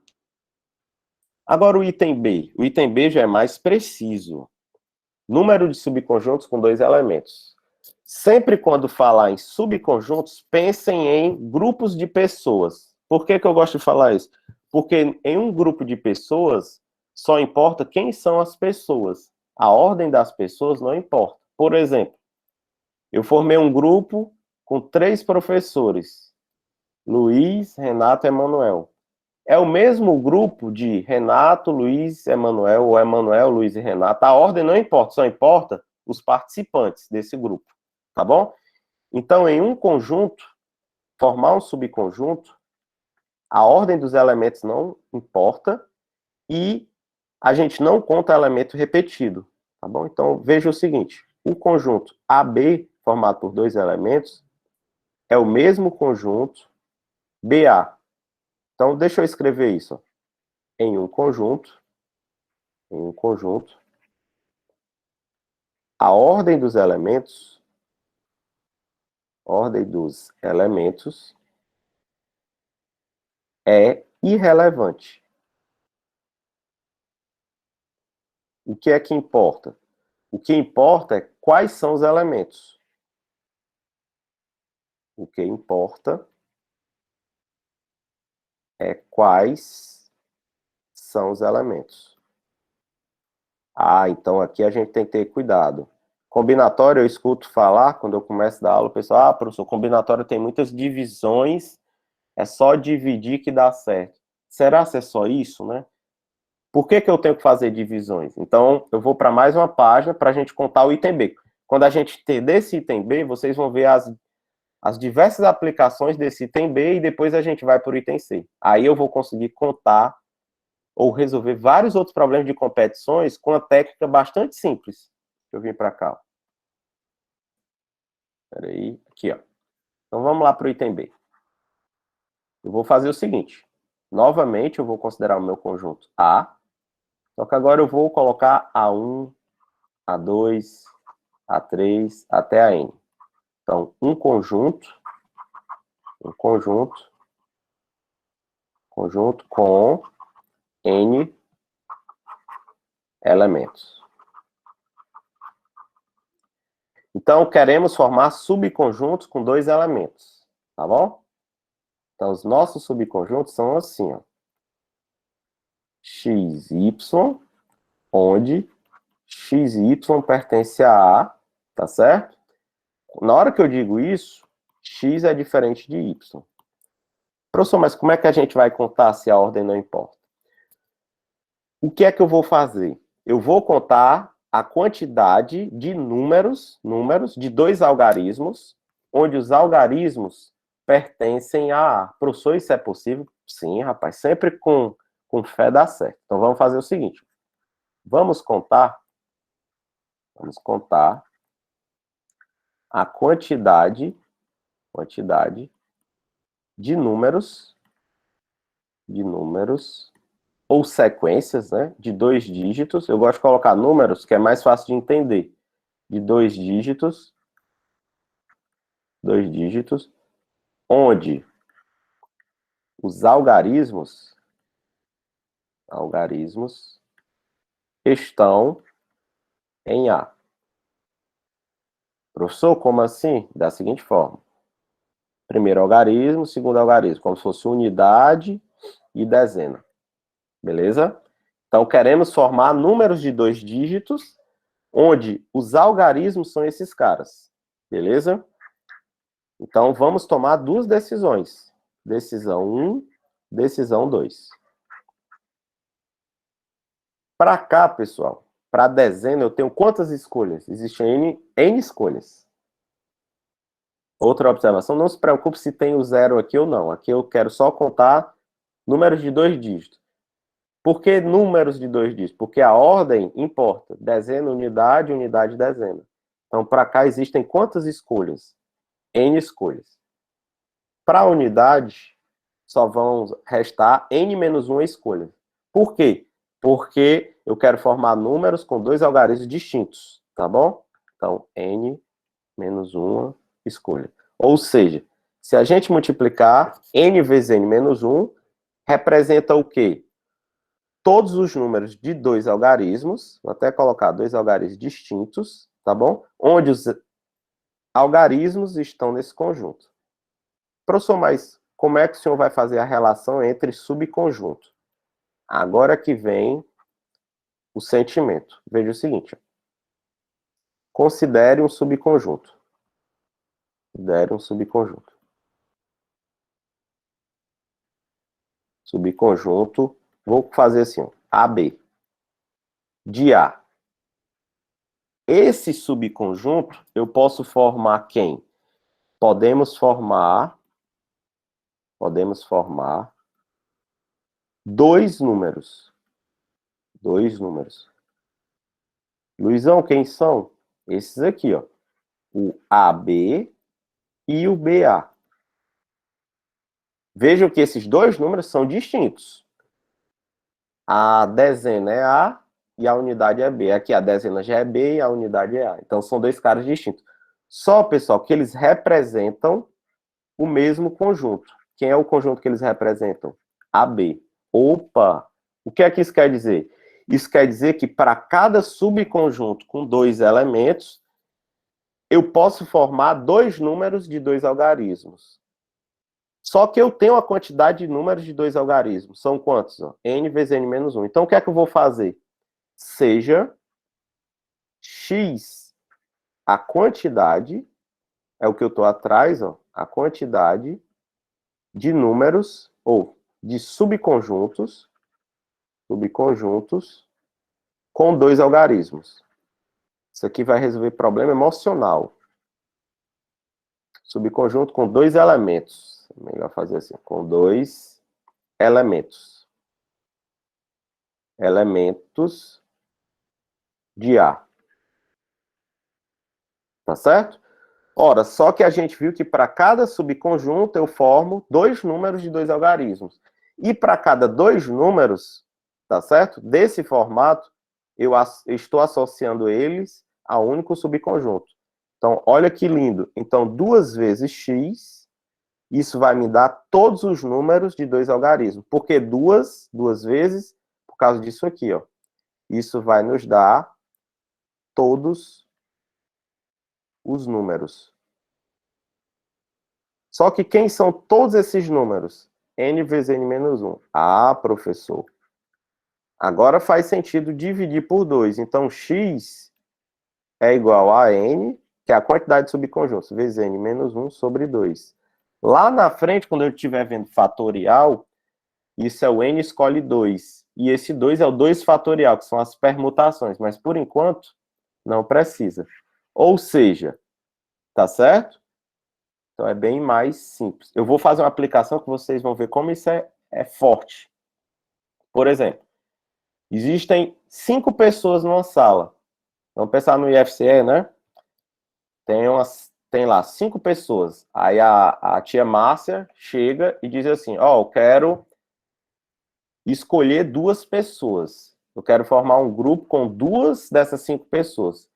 Speaker 1: Agora o item B. O item B já é mais preciso. Número de subconjuntos com 2 elementos. Sempre quando falar em subconjuntos, pensem em grupos de pessoas. Por que eu gosto de falar isso? Porque em um grupo de pessoas, só importa quem são as pessoas. A ordem das pessoas não importa. Por exemplo, eu formei um grupo com 3 professores. Luiz, Renato e Emanuel. É o mesmo grupo de Renato, Luiz, Emanuel, ou Emanuel, Luiz e Renato. A ordem não importa, só importa os participantes desse grupo, tá bom? Então, em um conjunto, formar um subconjunto, a ordem dos elementos não importa e a gente não conta elemento repetido, tá bom? Então, veja o seguinte, o conjunto AB, formado por 2 elementos, é o mesmo conjunto BA. Então, deixa eu escrever isso, ó. Em um conjunto, a ordem dos elementos é irrelevante. O que é que importa? O que importa é quais são os elementos. O que importa é quais são os elementos. Ah, então aqui a gente tem que ter cuidado. Combinatório, eu escuto falar, quando eu começo a dar aula, o pessoal, professor, combinatório tem muitas divisões, é só dividir que dá certo. Será que é só isso, né? Por que eu tenho que fazer divisões? Então, eu vou para mais uma página para a gente contar o item B. Quando a gente entender esse item B, vocês vão ver as diversas aplicações desse item B e depois a gente vai para o item C. Aí eu vou conseguir contar ou resolver vários outros problemas de competições com uma técnica bastante simples. Deixa eu vir para cá. Espera aí, aqui, ó. Então, vamos lá para o item B. Eu vou fazer o seguinte. Novamente, eu vou considerar o meu conjunto A. Só que agora eu vou colocar A1, A2, A3, até a N. Então, um conjunto com N elementos. Então, queremos formar subconjuntos com 2 elementos, tá bom? Então, os nossos subconjuntos são assim, ó. X, Y, onde X e Y pertence a A, tá certo? Na hora que eu digo isso, X é diferente de Y. Professor, mas como é que a gente vai contar se a ordem não importa? O que é que eu vou fazer? Eu vou contar a quantidade de números de 2 algarismos, onde os algarismos pertencem a A. Professor, isso é possível? Sim, rapaz, sempre com fé dá certo. Então vamos fazer o seguinte, vamos contar a quantidade de números ou sequências, né, de 2 dígitos. Eu gosto de colocar números, que é mais fácil de entender. De 2 dígitos, onde os algarismos estão em A. Professor, como assim? Da seguinte forma. Primeiro algarismo, segundo algarismo, como se fosse unidade e dezena. Beleza? Então, queremos formar números de 2 dígitos, onde os algarismos são esses caras. Beleza? Então, vamos tomar 2 decisões. Decisão 1, decisão 2. Para cá, pessoal, para dezena, eu tenho quantas escolhas? Existem N escolhas. Outra observação, não se preocupe se tem o 0 aqui ou não. Aqui eu quero só contar números de 2 dígitos. Por que números de 2 dígitos? Porque a ordem importa. Dezena, unidade, unidade, dezena. Então, para cá existem quantas escolhas? N escolhas. Para a unidade, só vão restar N menos 1 escolha. Por quê? Porque eu quero formar números com 2 algarismos distintos, tá bom? Então, N menos 1 escolha. Ou seja, se a gente multiplicar N vezes N menos 1, representa o quê? Todos os números de 2 algarismos, vou até colocar 2 algarismos distintos, tá bom? Onde os algarismos estão nesse conjunto. Professor, mas como é que o senhor vai fazer a relação entre subconjunto? Agora que vem o sentimento. Veja o seguinte. Considere um subconjunto. Subconjunto, vou fazer assim, ó, AB. De A. Esse subconjunto, eu posso formar quem? Podemos formar 2 números. Luizão, quem são? Esses aqui, ó. O AB e o BA. Vejam que esses 2 números são distintos. A dezena é A e a unidade é B. Aqui a dezena já é B e a unidade é A. Então, são 2 caras distintos. Só, pessoal, que eles representam o mesmo conjunto. Quem é o conjunto que eles representam? AB. Opa! O que é que isso quer dizer? Isso quer dizer que para cada subconjunto com 2 elementos, eu posso formar 2 números de 2 algarismos. Só que eu tenho a quantidade de números de 2 algarismos. São quantos? Ó? N vezes N menos 1. Então, o que é que eu vou fazer? Seja X a quantidade, é o que eu estou atrás, ó, a quantidade de números, ou de subconjuntos com 2 algarismos. Isso aqui vai resolver problema emocional. Subconjunto com 2 elementos. É melhor fazer assim, com 2 elementos. Elementos de A. Tá certo? Ora, só que a gente viu que para cada subconjunto eu formo 2 números de 2 algarismos. E para cada 2 números, tá certo? Desse formato, eu estou associando eles a um único subconjunto. Então, olha que lindo. Então, 2 vezes x, isso vai me dar todos os números de 2 algarismos. Porque 2 vezes por causa disso aqui, ó. Isso vai nos dar todos os números. Só que quem são todos esses números? N vezes N menos 1. Ah, professor. Agora faz sentido dividir por 2. Então, x é igual a N, que é a quantidade de subconjuntos, vezes N menos 1 sobre 2. Lá na frente, quando eu estiver vendo fatorial, isso é o N escolhe 2. E esse 2 é o 2 fatorial, que são as permutações. Mas, por enquanto, não precisa. Ou seja, tá certo? Então, é bem mais simples. Eu vou fazer uma aplicação que vocês vão ver como isso é forte. Por exemplo, existem 5 pessoas numa sala. Vamos pensar no IFCE, né? Tem lá 5 pessoas. Aí a tia Márcia chega e diz assim, ó, eu quero escolher 2 pessoas. Eu quero formar um grupo com 2 dessas 5 pessoas.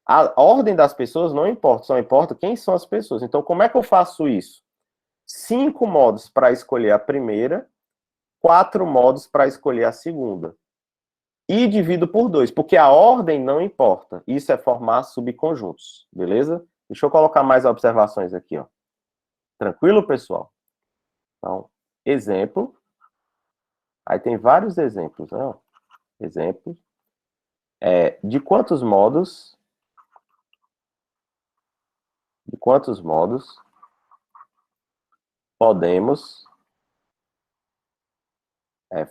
Speaker 1: A ordem das pessoas não importa, só importa quem são as pessoas. Então, como é que eu faço isso? 5 modos para escolher a primeira, 4 modos para escolher a segunda. E divido por 2, porque a ordem não importa. Isso é formar subconjuntos, beleza? Deixa eu colocar mais observações aqui, ó. Tranquilo, pessoal? Então, exemplo. Aí tem vários exemplos, né? Exemplo. De quantos modos podemos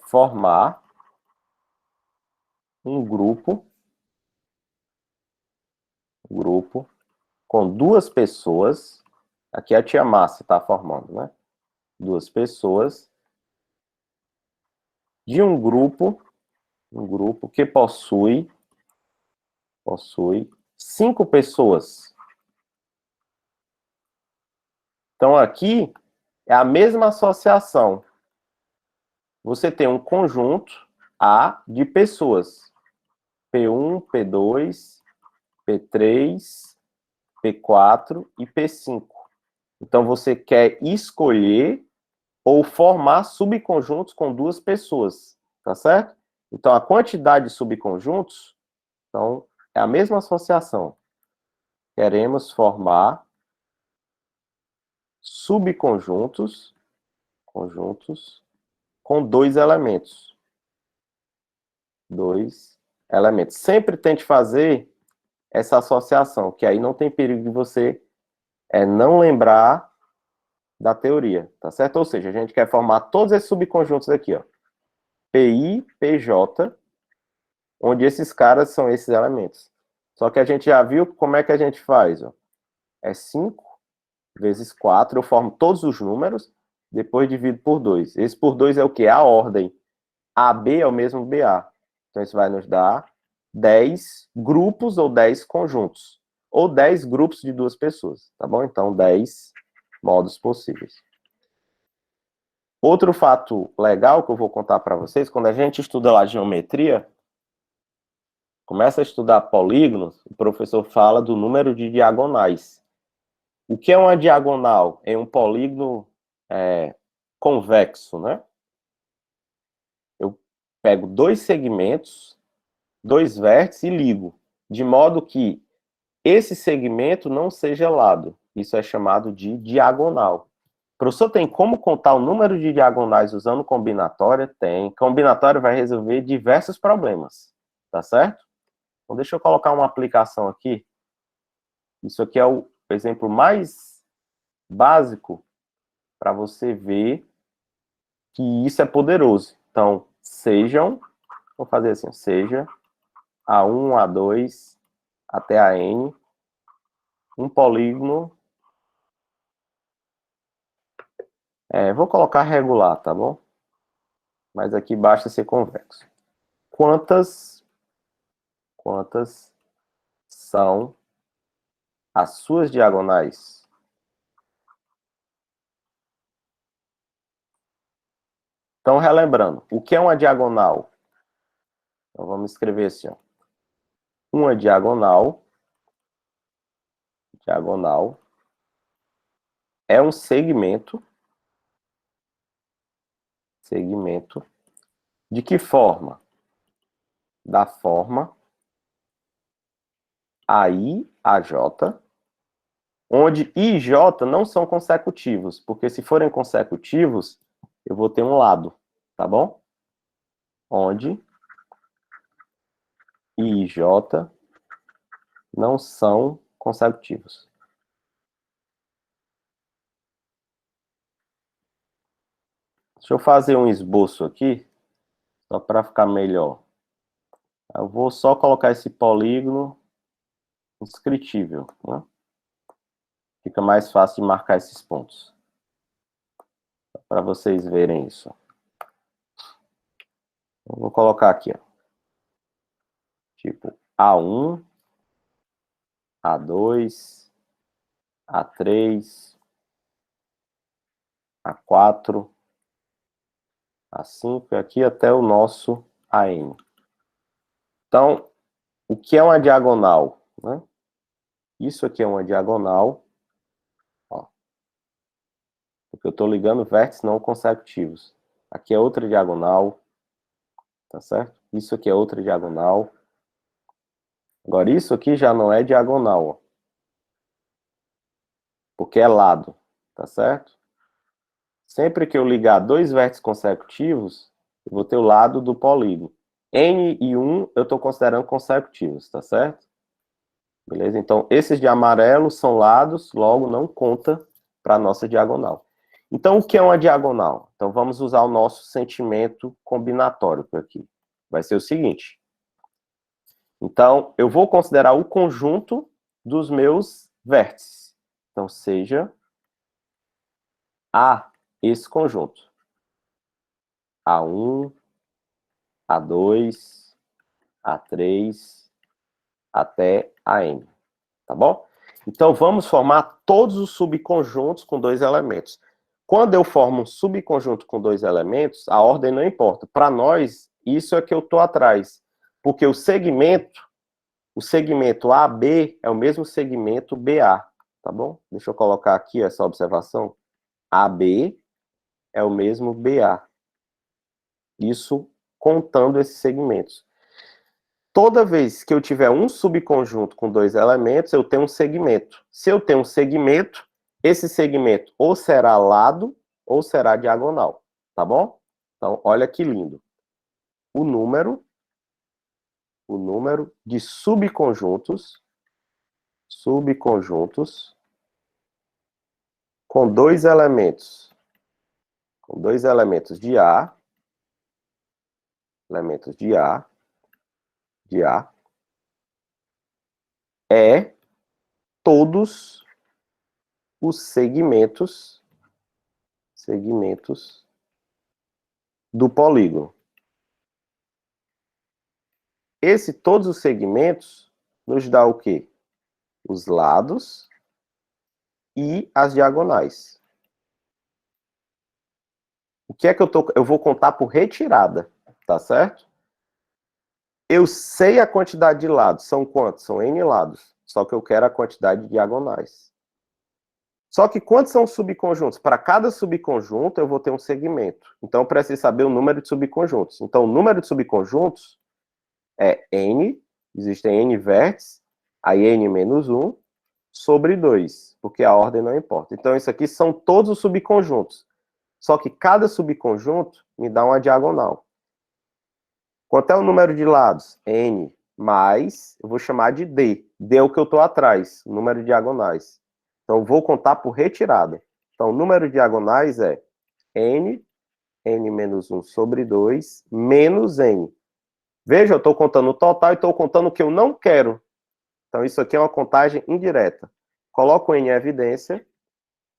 Speaker 1: formar um grupo com 2 pessoas, aqui a tia Márcia está formando, né? 2 pessoas de um grupo que possui 5 pessoas. Então aqui é a mesma associação. Você tem um conjunto A de pessoas. P1, P2, P3, P4 e P5. Então, você quer escolher ou formar subconjuntos com 2 pessoas, tá certo? Então, a quantidade de subconjuntos, então, é a mesma associação. Queremos formar subconjuntos com 2 elementos. 2 elementos. Sempre tente fazer essa associação, que aí não tem perigo de você não lembrar da teoria, tá certo? Ou seja, a gente quer formar todos esses subconjuntos aqui, ó. PI, PJ, onde esses caras são esses elementos. Só que a gente já viu como é que a gente faz, ó. É 5 vezes 4, eu formo todos os números, depois divido por 2. Esse por 2 é o quê? A ordem. AB é o mesmo BA. Então, isso vai nos dar 10 grupos ou 10 conjuntos. Ou 10 grupos de 2 pessoas, tá bom? Então, 10 modos possíveis. Outro fato legal que eu vou contar para vocês, quando a gente estuda lá geometria, começa a estudar polígonos, o professor fala do número de diagonais. O que é uma diagonal? É um polígono convexo, né? Eu pego 2 segmentos, 2 vértices e ligo, de modo que esse segmento não seja lado. Isso é chamado de diagonal. Professor, tem como contar o número de diagonais usando combinatória? Tem. Combinatória vai resolver diversos problemas, tá certo? Então, deixa eu colocar uma aplicação aqui. Isso aqui é o exemplo mais básico para você ver que isso é poderoso. Então, vou fazer assim, seja A1, A2, até a N, um polígono, vou colocar regular, tá bom? Mas aqui basta ser convexo. Quantas são as suas diagonais? Então, relembrando, o que é uma diagonal? Então, vamos escrever assim, ó. Uma diagonal é um segmento, de que forma? da forma AI, AJ, onde I e J não são consecutivos, porque se forem consecutivos, eu vou ter um lado, tá bom? Onde I e J não são consecutivos. Deixa eu fazer um esboço aqui, só para ficar melhor. Eu vou só colocar esse polígono inscritível, né? Fica mais fácil de marcar esses pontos. Para vocês verem isso. Eu vou colocar aqui, ó. Tipo, A1, A2, A3, A4, A5 e aqui até o nosso AN. Então, o que é uma diagonal, né? Isso aqui é uma diagonal, ó, porque eu estou ligando vértices não consecutivos. Aqui é outra diagonal, tá certo? Isso aqui é outra diagonal. Agora, isso aqui já não é diagonal, ó, porque é lado, tá certo? Sempre que eu ligar dois vértices consecutivos, eu vou ter o lado do polígono. N e 1 eu estou considerando consecutivos, tá certo? Beleza? Então, esses de amarelo são lados, logo não conta para a nossa diagonal. Então, o que é uma diagonal? Então, vamos usar o nosso sentimento combinatório aqui. Vai ser o seguinte. Então, eu vou considerar o conjunto dos meus vértices. Então, seja A, esse conjunto. A1, A2, A3, até AN. Tá bom? Então, vamos formar todos os subconjuntos com dois elementos. Quando eu formo um subconjunto com dois elementos, a ordem não importa. Para nós, isso é que eu estou atrás. Porque o segmento AB é o mesmo segmento BA. Tá bom? Deixa eu colocar aqui essa observação. AB é o mesmo BA. Isso contando esses segmentos. Toda vez que eu tiver um subconjunto com dois elementos, eu tenho um segmento. Se eu tenho um segmento, esse segmento ou será lado ou será diagonal, tá bom? Então, olha que lindo. O número de subconjuntos com dois elementos de A, é todos os segmentos do polígono. Todos os segmentos nos dá o quê? Os lados e as diagonais. O que é que eu vou contar por retirada, tá certo? Eu sei a quantidade de lados, são quantos? São N lados, só que eu quero a quantidade de diagonais. Só que quantos são subconjuntos? Para cada subconjunto eu vou ter um segmento. Então eu preciso saber o número de subconjuntos. Então o número de subconjuntos é N, existem N vértices, aí N menos 1, sobre 2, porque a ordem não importa. Então isso aqui são todos os subconjuntos. Só que cada subconjunto me dá uma diagonal. Quanto é o número de lados? N mais, eu vou chamar de D. D é o que eu estou atrás, o número de diagonais. Então, eu vou contar por retirada. Então, o número de diagonais é N menos 1 sobre 2, menos N. Veja, eu estou contando o total e estou contando o que eu não quero. Então, isso aqui é uma contagem indireta. Coloco N em evidência,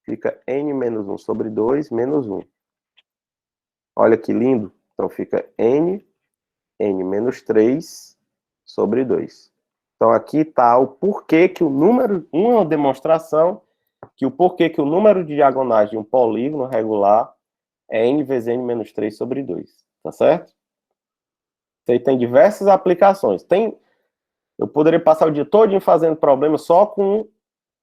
Speaker 1: fica N menos 1 sobre 2, menos 1. Olha que lindo. Então, fica N menos 3 sobre 2. Então, aqui está o porquê que o número, uma demonstração, que o porquê que o número de diagonais de um polígono regular é N vezes N menos 3 sobre 2. Tá certo? Isso aí tem diversas aplicações. Eu poderia passar o dia todo fazendo problema só com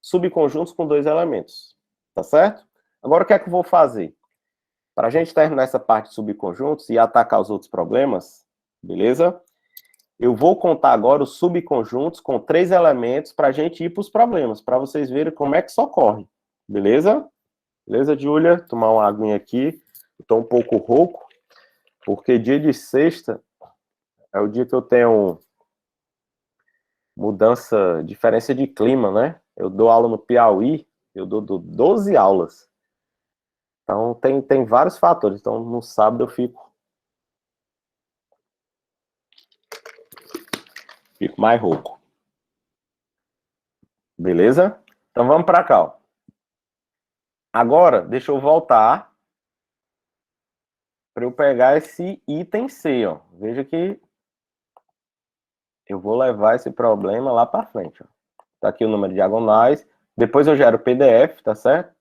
Speaker 1: subconjuntos com dois elementos. Tá certo? Agora, o que é que eu vou fazer? Para a gente terminar essa parte de subconjuntos e atacar os outros problemas, beleza? Eu vou contar agora os subconjuntos com 3 elementos para a gente ir para os problemas, para vocês verem como é que isso ocorre. Beleza? Beleza, Júlia? Tomar uma aguinha aqui. Estou um pouco rouco, porque dia de sexta é o dia que eu tenho mudança, diferença de clima, né? Eu dou aula no Piauí, eu dou 12 aulas. Então, tem vários fatores. Então, no sábado eu fico mais rouco. Beleza? Então, vamos para cá, ó. Agora, deixa eu voltar para eu pegar esse item C, ó. Veja que eu vou levar esse problema lá para frente, ó. Tá aqui o número de diagonais. Depois eu gero o PDF, tá certo?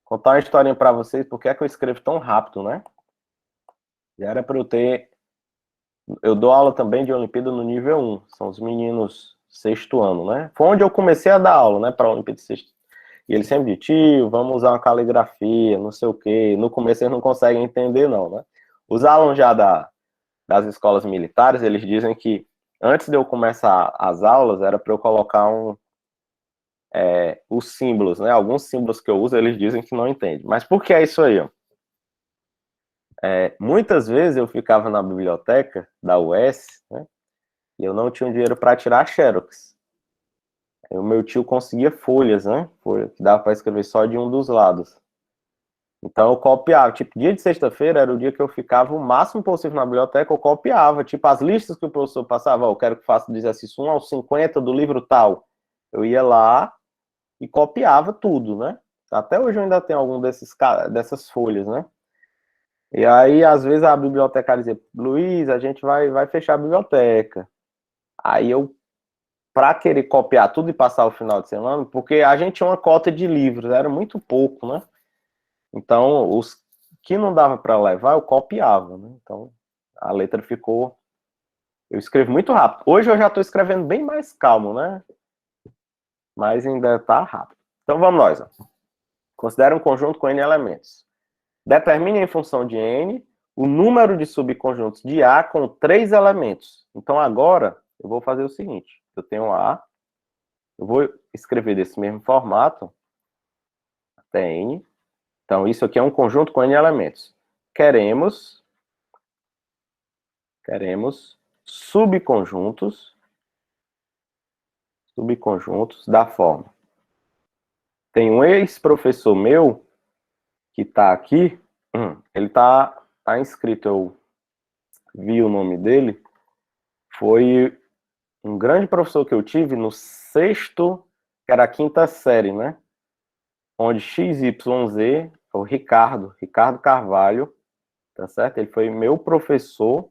Speaker 1: Contar uma historinha para vocês, porque é que eu escrevo tão rápido, né? Já era para eu ter... Eu dou aula também de Olimpíada no nível 1. São os meninos sexto ano, né? Foi onde eu comecei a dar aula, né? Para a Olimpíada de sexto. E ele sempre diz, tio, vamos usar uma caligrafia, não sei o quê. No começo eles não conseguem entender, não, né? Os alunos já das escolas militares, eles dizem que antes de eu começar as aulas, era para eu colocar os símbolos, né? Alguns símbolos que eu uso, eles dizem que não entendem. Mas por que é isso aí, ó? Muitas vezes eu ficava na biblioteca da UES, né? E eu não tinha dinheiro para tirar xerox. Aí o meu tio conseguia folhas, né? Folha que dava para escrever só de um dos lados. Então eu copiava. Tipo, dia de sexta-feira era o dia que eu ficava o máximo possível na biblioteca, eu copiava. Tipo, as listas que o professor passava, eu quero que faça do exercício 1 ao 50 do livro tal. Eu ia lá e copiava tudo, né? Até hoje eu ainda tenho algum dessas folhas, né? E aí, às vezes, a bibliotecária dizia, Luiz, a gente vai fechar a biblioteca. Aí eu, para querer copiar tudo e passar o final de semana, porque a gente tinha uma cota de livros, era muito pouco, né? Então, os que não dava para levar, eu copiava, né? Então, a letra ficou... Eu escrevo muito rápido. Hoje eu já estou escrevendo bem mais calmo, né? Mas ainda está rápido. Então, vamos nós. Ó. Considera um conjunto com n elementos. Determine em função de n o número de subconjuntos de A com 3 elementos. Então, agora, eu vou fazer o seguinte. Eu tenho A, eu vou escrever desse mesmo formato, até n. Então, isso aqui é um conjunto com n elementos. Queremos subconjuntos da forma. Tem um ex-professor meu que está aqui, ele está inscrito, eu vi o nome dele, foi um grande professor que eu tive no sexto, que era a quinta série, né? Onde XYZ, o Ricardo Carvalho, tá certo? Ele foi meu professor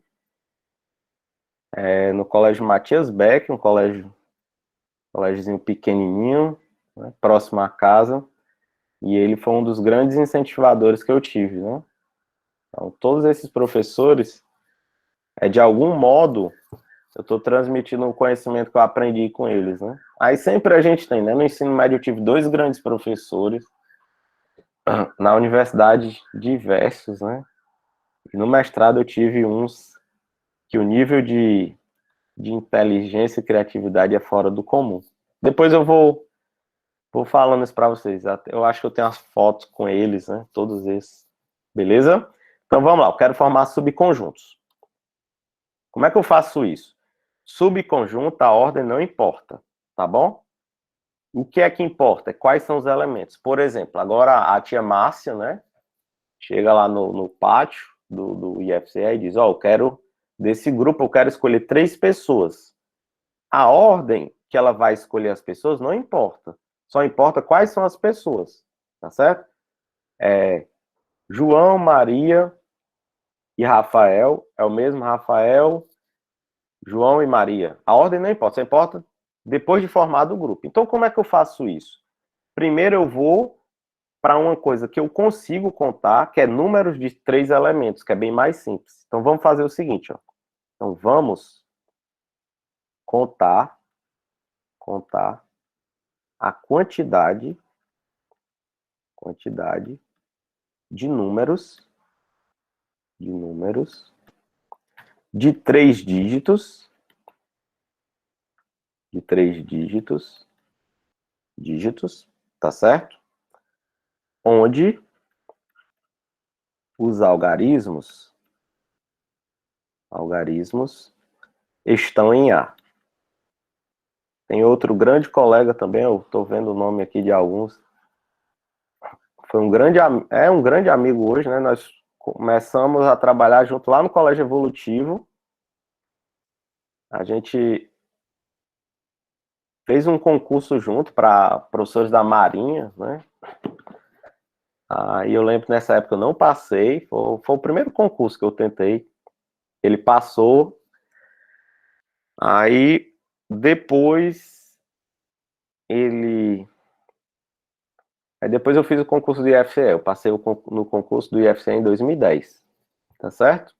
Speaker 1: no colégio Matias Beck, um colégiozinho pequenininho, né, próximo à casa, e ele foi um dos grandes incentivadores que eu tive, né? Então, todos esses professores, de algum modo, eu estou transmitindo o conhecimento que eu aprendi com eles, né? Aí sempre a gente tem, né? No ensino médio eu tive 2 grandes professores, na universidade diversos, né? E no mestrado eu tive uns que o nível de inteligência e criatividade é fora do comum. Depois eu vou falando isso para vocês. Eu acho que eu tenho as fotos com eles, né? Todos esses. Beleza? Então vamos lá, eu quero formar subconjuntos. Como é que eu faço isso? Subconjunto, a ordem não importa, tá bom? O que é que importa? Quais são os elementos? Por exemplo, agora a tia Márcia, né? Chega lá no pátio do IFCE e diz, ó, eu quero, desse grupo, eu quero escolher 3 pessoas. A ordem que ela vai escolher as pessoas não importa. Só importa quais são as pessoas, tá certo? João, Maria e Rafael, é o mesmo Rafael, João e Maria. A ordem não importa, só importa depois de formado o grupo. Então, como é que eu faço isso? Primeiro eu vou para uma coisa que eu consigo contar, que é números de 3 elementos, que é bem mais simples. Então, vamos fazer o seguinte, ó. Então, vamos contar a quantidade de números de 3 dígitos de 3 dígitos, tá certo? Onde os algarismos estão em A. Tem outro grande colega também, eu estou vendo o nome aqui de alguns. É um grande amigo hoje, né? Nós começamos a trabalhar junto lá no Colégio Evolutivo. A gente fez um concurso junto para professores da Marinha, né? Aí eu lembro que nessa época eu não passei, foi o primeiro concurso que eu tentei. Ele passou. Aí depois depois eu fiz o concurso do IFCE. Eu passei no concurso do IFCE em 2010. Tá certo?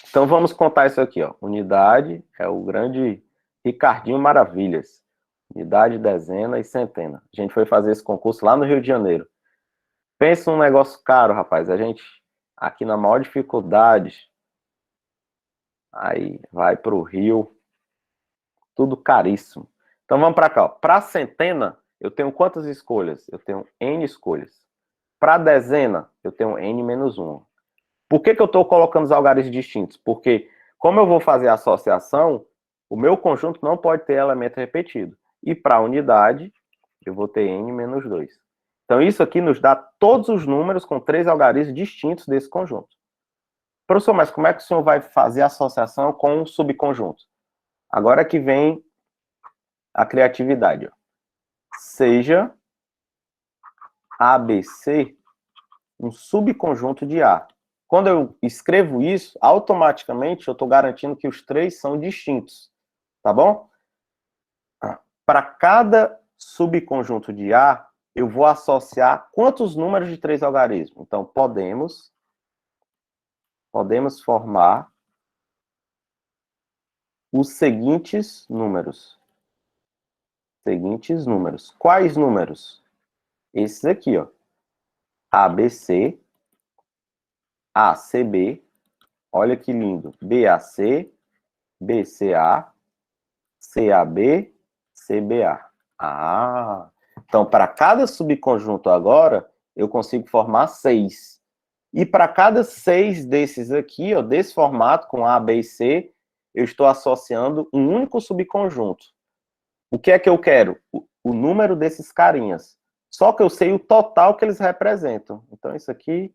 Speaker 1: Então vamos contar isso aqui, ó. Unidade é o grande Ricardinho Maravilhas. Unidade, dezena e centena. A gente foi fazer esse concurso lá no Rio de Janeiro. Pensa num negócio caro, rapaz. A gente, aqui na maior dificuldade, aí vai para o Rio, tudo caríssimo. Então vamos para cá. Para centena, eu tenho quantas escolhas? Eu tenho N escolhas. Para dezena, eu tenho N menos 1. Por que eu estou colocando os algarismos distintos? Porque, como eu vou fazer a associação, o meu conjunto não pode ter elemento repetido. E para a unidade, eu vou ter N menos 2. Então, isso aqui nos dá todos os números com 3 algarismos distintos desse conjunto. Professor, mas como é que o senhor vai fazer a associação com um subconjunto? Agora que vem a criatividade. Ó. Seja ABC um subconjunto de A. Quando eu escrevo isso, automaticamente eu estou garantindo que os 3 são distintos. Tá bom? Para cada subconjunto de A, eu vou associar quantos números de 3 algarismos? Então, podemos formar os seguintes números. Quais números? Esses aqui, ó. ABC, ACB, olha que lindo. BAC, BCA, CAB, CBA. Então, para cada subconjunto agora, eu consigo formar 6. E para cada 6 desses aqui, ó, desse formato, com A, B e C, eu estou associando um único subconjunto. O que é que eu quero? O número desses carinhas. Só que eu sei o total que eles representam. Então, isso aqui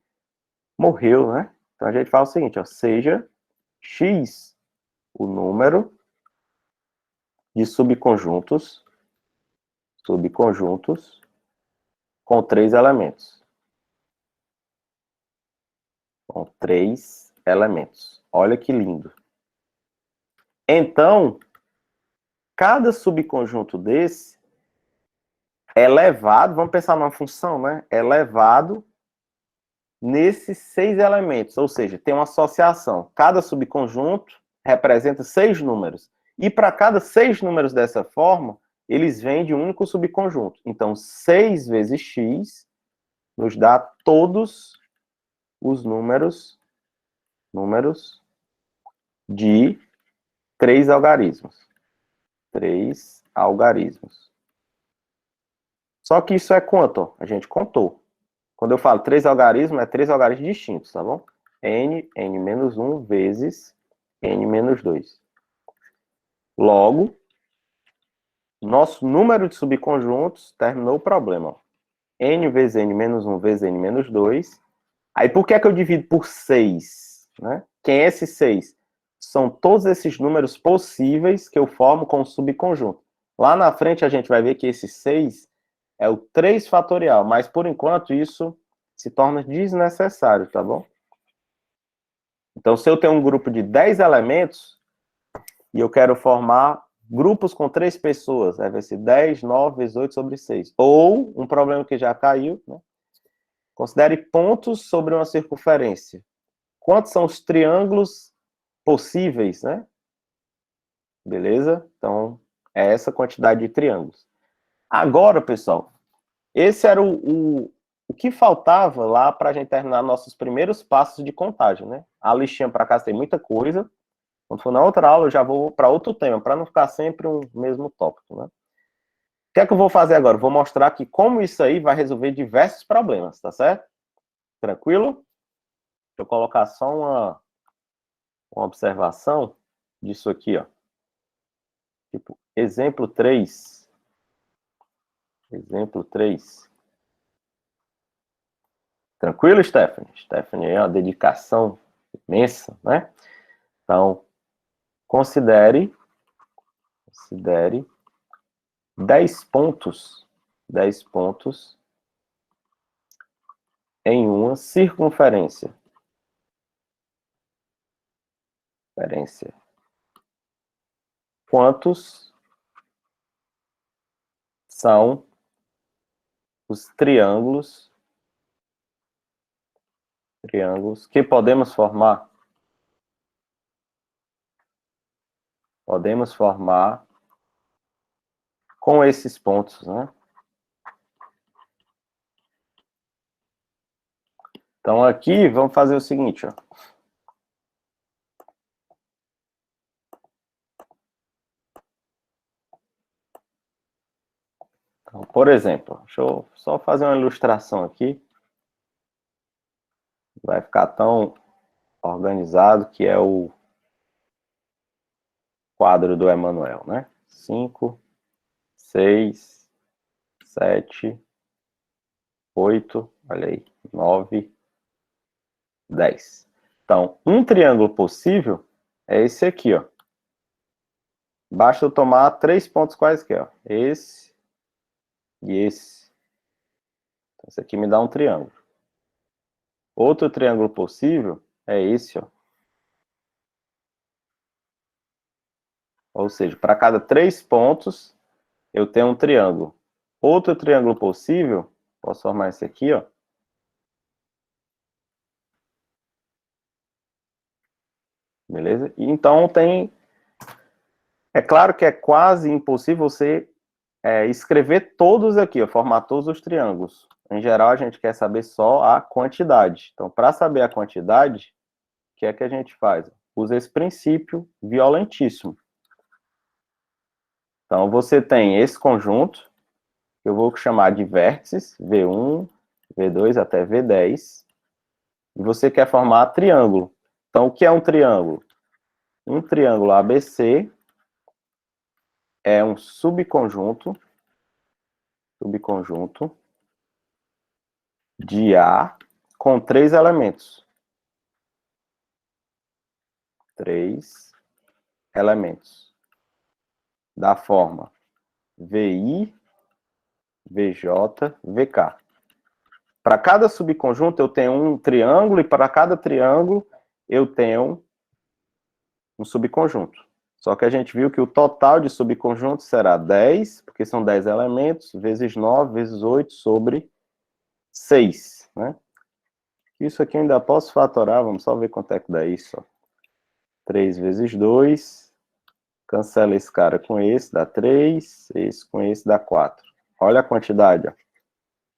Speaker 1: morreu, né? Então, a gente fala o seguinte, ó, seja X o número de subconjuntos com 3 elementos. Com 3 elementos. Olha que lindo. Então, cada subconjunto desse é levado, vamos pensar numa função, né? É levado nesses 6 elementos, ou seja, tem uma associação. Cada subconjunto representa 6 números. E para cada 6 números dessa forma, eles vêm de um único subconjunto. Então, 6 vezes x nos dá todos os números de 3 algarismos. 3 algarismos. Só que isso é quanto? A gente contou. Quando eu falo 3 algarismos, é 3 algarismos distintos, tá bom? N menos 1 vezes N menos 2. Logo, nosso número de subconjuntos terminou o problema. Ó. N vezes N menos 1 vezes N menos 2. Aí, por que é que eu divido por 6? Né? Quem é esse 6? São todos esses números possíveis que eu formo com o subconjunto. Lá na frente, a gente vai ver que esse 6 é o 3 fatorial, mas, por enquanto, isso se torna desnecessário, tá bom? Então, se eu tenho um grupo de 10 elementos e eu quero formar grupos com 3 pessoas, aí vai ser 10, 9 vezes 8 sobre 6. Ou, um problema que já caiu, né? Considere pontos sobre uma circunferência. Quantos são os triângulos possíveis, né? Beleza? Então, é essa quantidade de triângulos. Agora, pessoal, esse era o que faltava lá para a gente terminar nossos primeiros passos de contagem, né? A listinha para cá tem muita coisa. Quando for na outra aula, eu já vou para outro tema, para não ficar sempre um mesmo tópico, né? O que é que eu vou fazer agora? Eu vou mostrar que como isso aí vai resolver diversos problemas, tá certo? Tranquilo? Deixa eu colocar só uma observação disso aqui, ó. Tipo, exemplo 3. Exemplo 3. Tranquilo, Stephanie? Stephanie é uma dedicação imensa, né? Então, considere 10 pontos em uma circunferência. Quantos são os triângulos que podemos formar? Podemos formar com esses pontos, né? Então, aqui, vamos fazer o seguinte, ó. Então, por exemplo, deixa eu só fazer uma ilustração aqui. Vai ficar tão organizado que é o quadro do Emanuel, né? 5, 6, 7, 8, olha aí, 9, 10. Então, um triângulo possível é esse aqui, ó. Basta eu tomar 3 pontos quaisquer, ó. Esse e esse. Então, esse aqui me dá um triângulo. Outro triângulo possível é esse, ó. Ou seja, para cada 3 pontos, eu tenho um triângulo. Outro triângulo possível, posso formar esse aqui, ó. Beleza? E então tem... É claro que é quase impossível você escrever todos aqui, ó, formar todos os triângulos. Em geral, a gente quer saber só a quantidade. Então, para saber a quantidade, o que é que a gente faz? Usa esse princípio violentíssimo. Então, você tem esse conjunto, que eu vou chamar de vértices, V1, V2 até V10, e você quer formar triângulo. Então, o que é um triângulo? Um triângulo ABC é um subconjunto de A com 3 elementos. 3 elementos. Da forma VI, VJ, VK. Para cada subconjunto eu tenho um triângulo, e para cada triângulo eu tenho um subconjunto. Só que a gente viu que o total de subconjuntos será 10, porque são 10 elementos, vezes 9, vezes 8, sobre 6, né? Isso aqui eu ainda posso fatorar, vamos só ver quanto é que dá isso, ó. 3 vezes 2, cancela esse cara com esse, dá 3, esse com esse dá 4. Olha a quantidade, ó.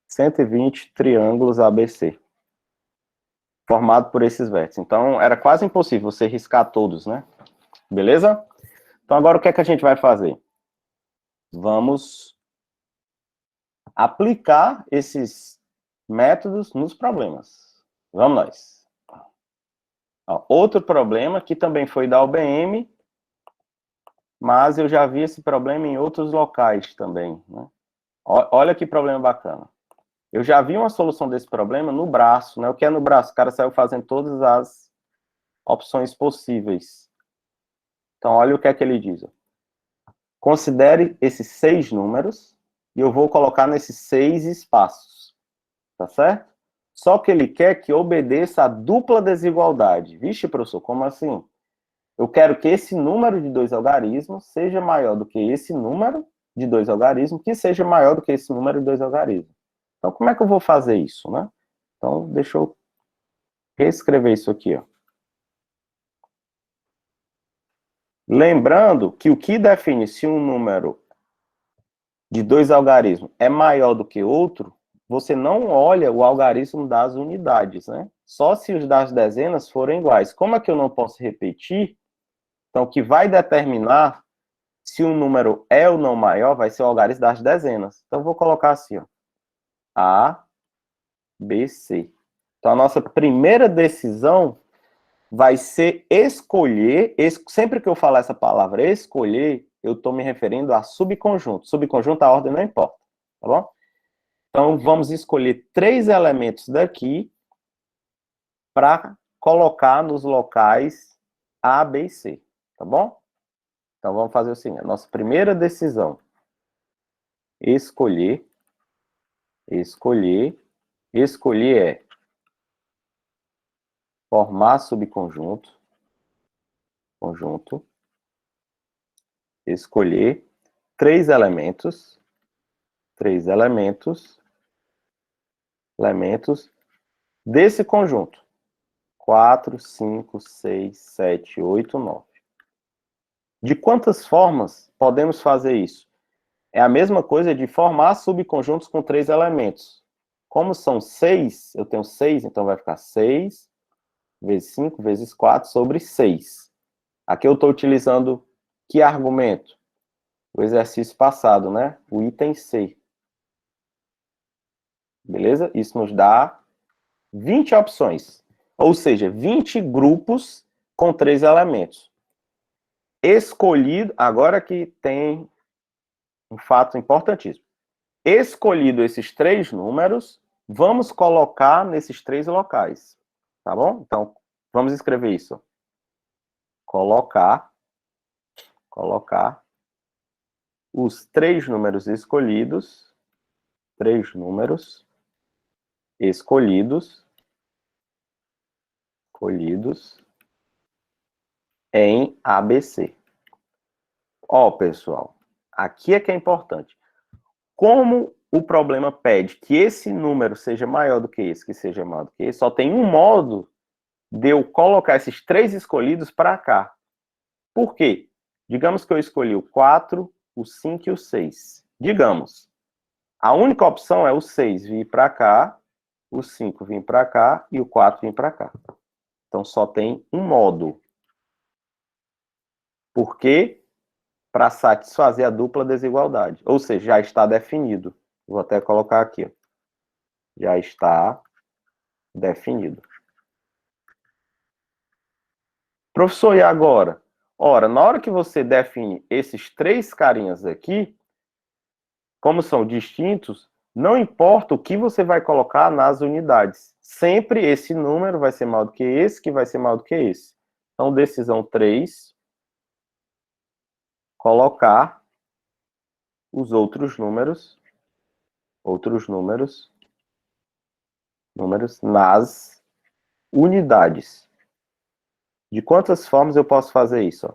Speaker 1: 120 triângulos ABC, formado por esses vértices. Então, era quase impossível você riscar todos, né? Beleza? Então, agora o que é que a gente vai fazer? Vamos aplicar esses métodos nos problemas. Vamos nós. Ó, outro problema que também foi da UBM, mas eu já vi esse problema em outros locais também, né? Olha que problema bacana. Eu já vi uma solução desse problema no braço, né? O que é no braço? O cara saiu fazendo todas as opções possíveis. Então, olha o que é que ele diz. Considere esses 6 números e eu vou colocar nesses 6 espaços. Tá certo? Só que ele quer que obedeça a dupla desigualdade. Vixe, professor, como assim? Eu quero que esse número de 2 algarismos seja maior do que esse número de 2 algarismos, que seja maior do que esse número de 2 algarismos. Então, como é que eu vou fazer isso, né? Então, deixa eu reescrever isso aqui, ó. Lembrando que o que define se um número de 2 algarismos é maior do que outro, você não olha o algarismo das unidades, né? Só se os das dezenas forem iguais. Como é que eu não posso repetir Então, o que vai determinar se um número é ou não maior vai ser o algarismo das dezenas. Então, eu vou colocar assim, ó. A, B, C. Então, a nossa primeira decisão vai ser escolher, sempre que eu falar essa palavra escolher, eu estou me referindo a subconjunto. Subconjunto, a ordem não importa, tá bom? Então, vamos escolher 3 elementos daqui para colocar nos locais A, B e C, tá bom? Então, vamos fazer o seguinte, a nossa primeira decisão, escolher é formar subconjunto, escolher 3 elementos desse conjunto. 4, 5, 6, 7, 8, 9. De quantas formas podemos fazer isso? É a mesma coisa de formar subconjuntos com 3 elementos. Como são 6, eu tenho 6, então vai ficar 6 vezes 5 vezes 4 sobre 6. Aqui eu estou utilizando que argumento? O exercício passado, né? O item C. Beleza? Isso nos dá 20 opções. Ou seja, 20 grupos com 3 elementos. Escolhido, agora que tem um fato importantíssimo. Escolhido esses 3 números, vamos colocar nesses 3 locais. Tá bom? Então, vamos escrever isso. Colocar os 3 números escolhidos, em ABC. Ó, pessoal, aqui é que é importante. Como o problema pede que esse número seja maior do que esse, que seja maior do que esse, só tem um modo de eu colocar esses 3 escolhidos para cá. Por quê? Digamos que eu escolhi o 4, o 5 e o 6. Digamos, a única opção é o 6 vir para cá, o 5 vir para cá e o 4 vir para cá. Então, só tem um modo. Por quê? Para satisfazer a dupla desigualdade. Ou seja, já está definido. Vou até colocar aqui. Ó. Já está definido. Professor, e agora? Ora, na hora que você define esses 3 carinhas aqui, como são distintos, não importa o que você vai colocar nas unidades. Sempre esse número vai ser maior do que esse, que vai ser maior do que esse. Então, decisão 3, colocar os outros números nas unidades. De quantas formas eu posso fazer isso? Ó?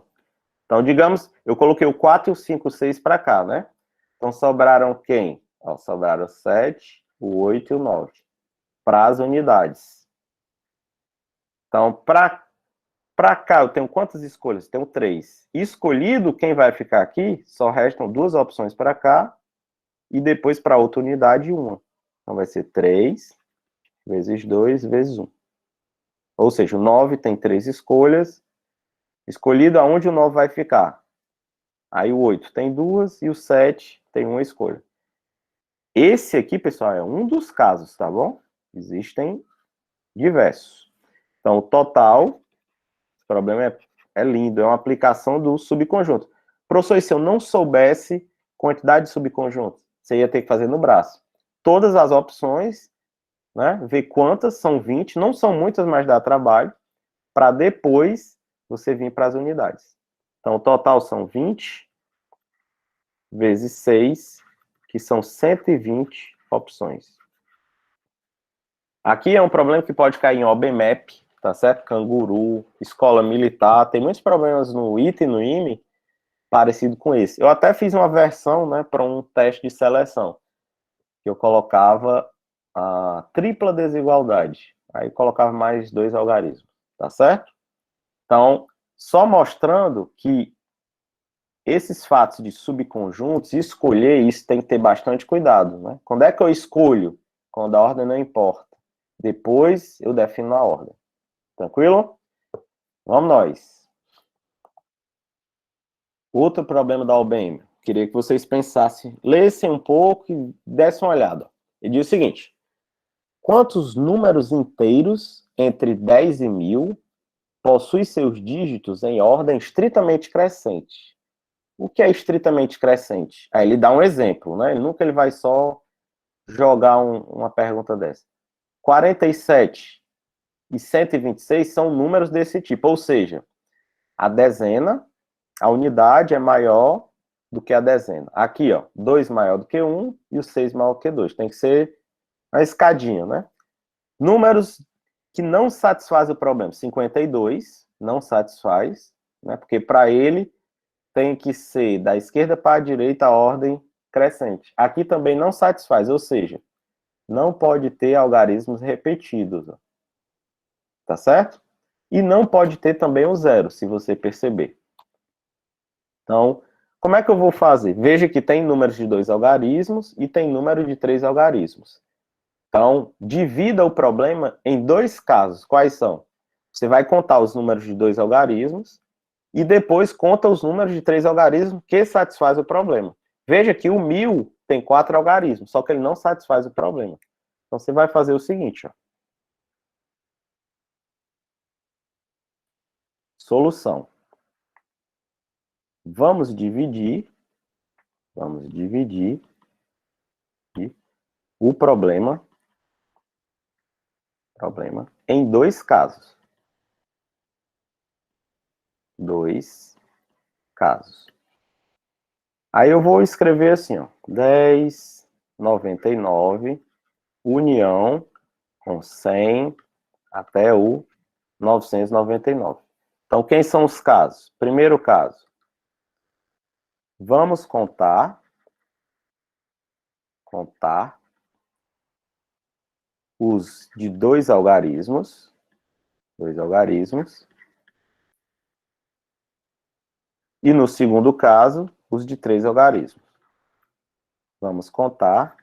Speaker 1: Então, digamos, eu coloquei o 4, o 5, o 6 para cá, né? Então, sobraram quem? Ó, sobraram o 7, o 8 e o 9. Para as unidades. Então, para cá, eu tenho quantas escolhas? Tenho 3. Escolhido, quem vai ficar aqui, só restam 2 opções para cá e depois para outra unidade, 1. Então, vai ser 3 vezes 2 vezes 1. Ou seja, o 9 tem 3 escolhas. Escolhido aonde o 9 vai ficar. Aí o 8 tem 2 e o 7 tem 1 escolha. Esse aqui, pessoal, é um dos casos, tá bom? Existem diversos. Então, o total, esse problema é lindo, é uma aplicação do subconjunto. Professor, e se eu não soubesse quantidade de subconjuntos? Você ia ter que fazer no braço. Todas as opções, né? Ver quantas, são 20, não são muitas, mas dá trabalho, para depois você vir para as unidades. Então, o total são 20 vezes 6, que são 120 opções. Aqui é um problema que pode cair em OBMAP, tá certo? Canguru, escola militar, tem muitos problemas no ITA e no IME parecido com esse. Eu até fiz uma versão, né, para um teste de seleção, que eu colocava a tripla desigualdade. Aí colocava mais 2 algarismos, tá certo? Então, só mostrando que esses fatos de subconjuntos, escolher isso tem que ter bastante cuidado, né? Quando é que eu escolho? Quando a ordem não importa. Depois eu defino a ordem. Tranquilo? Vamos nós. Outro problema da OBM. Queria que vocês pensassem, lessem um pouco e dessem uma olhada. Ele diz o seguinte: quantos números inteiros entre 10 e 1000 possuem seus dígitos em ordem estritamente crescente? O que é estritamente crescente? Aí ele dá um exemplo, né? Ele vai só jogar uma pergunta dessa. 47 e 126 são números desse tipo, ou seja, a dezena, a unidade é maior do que a dezena. Aqui, ó, 2 maior do que 1 e o 6 maior do que 2. Tem que ser uma escadinha, né? Números que não satisfazem o problema. 52 não satisfaz, né? Porque para ele tem que ser da esquerda para a direita a ordem crescente. Aqui também não satisfaz, ou seja, não pode ter algarismos repetidos. Ó. Tá certo? E não pode ter também o zero, se você perceber. Então, como é que eu vou fazer? Veja que tem números de 2 algarismos e tem número de 3 algarismos. Então, divida o problema em 2 casos. Quais são? Você vai contar os números de 2 algarismos e depois conta os números de 3 algarismos que satisfazem o problema. Veja que o 1000 tem 4 algarismos, só que ele não satisfaz o problema. Então, você vai fazer o seguinte, ó. Solução. Vamos dividir o problema em 2 casos. 2 casos. Aí eu vou escrever assim, ó, 10,99 união com 100 até o 999. Então, quem são os casos? Primeiro caso, vamos contar os de 2 algarismos, e no segundo caso, os de 3 algarismos. Vamos contar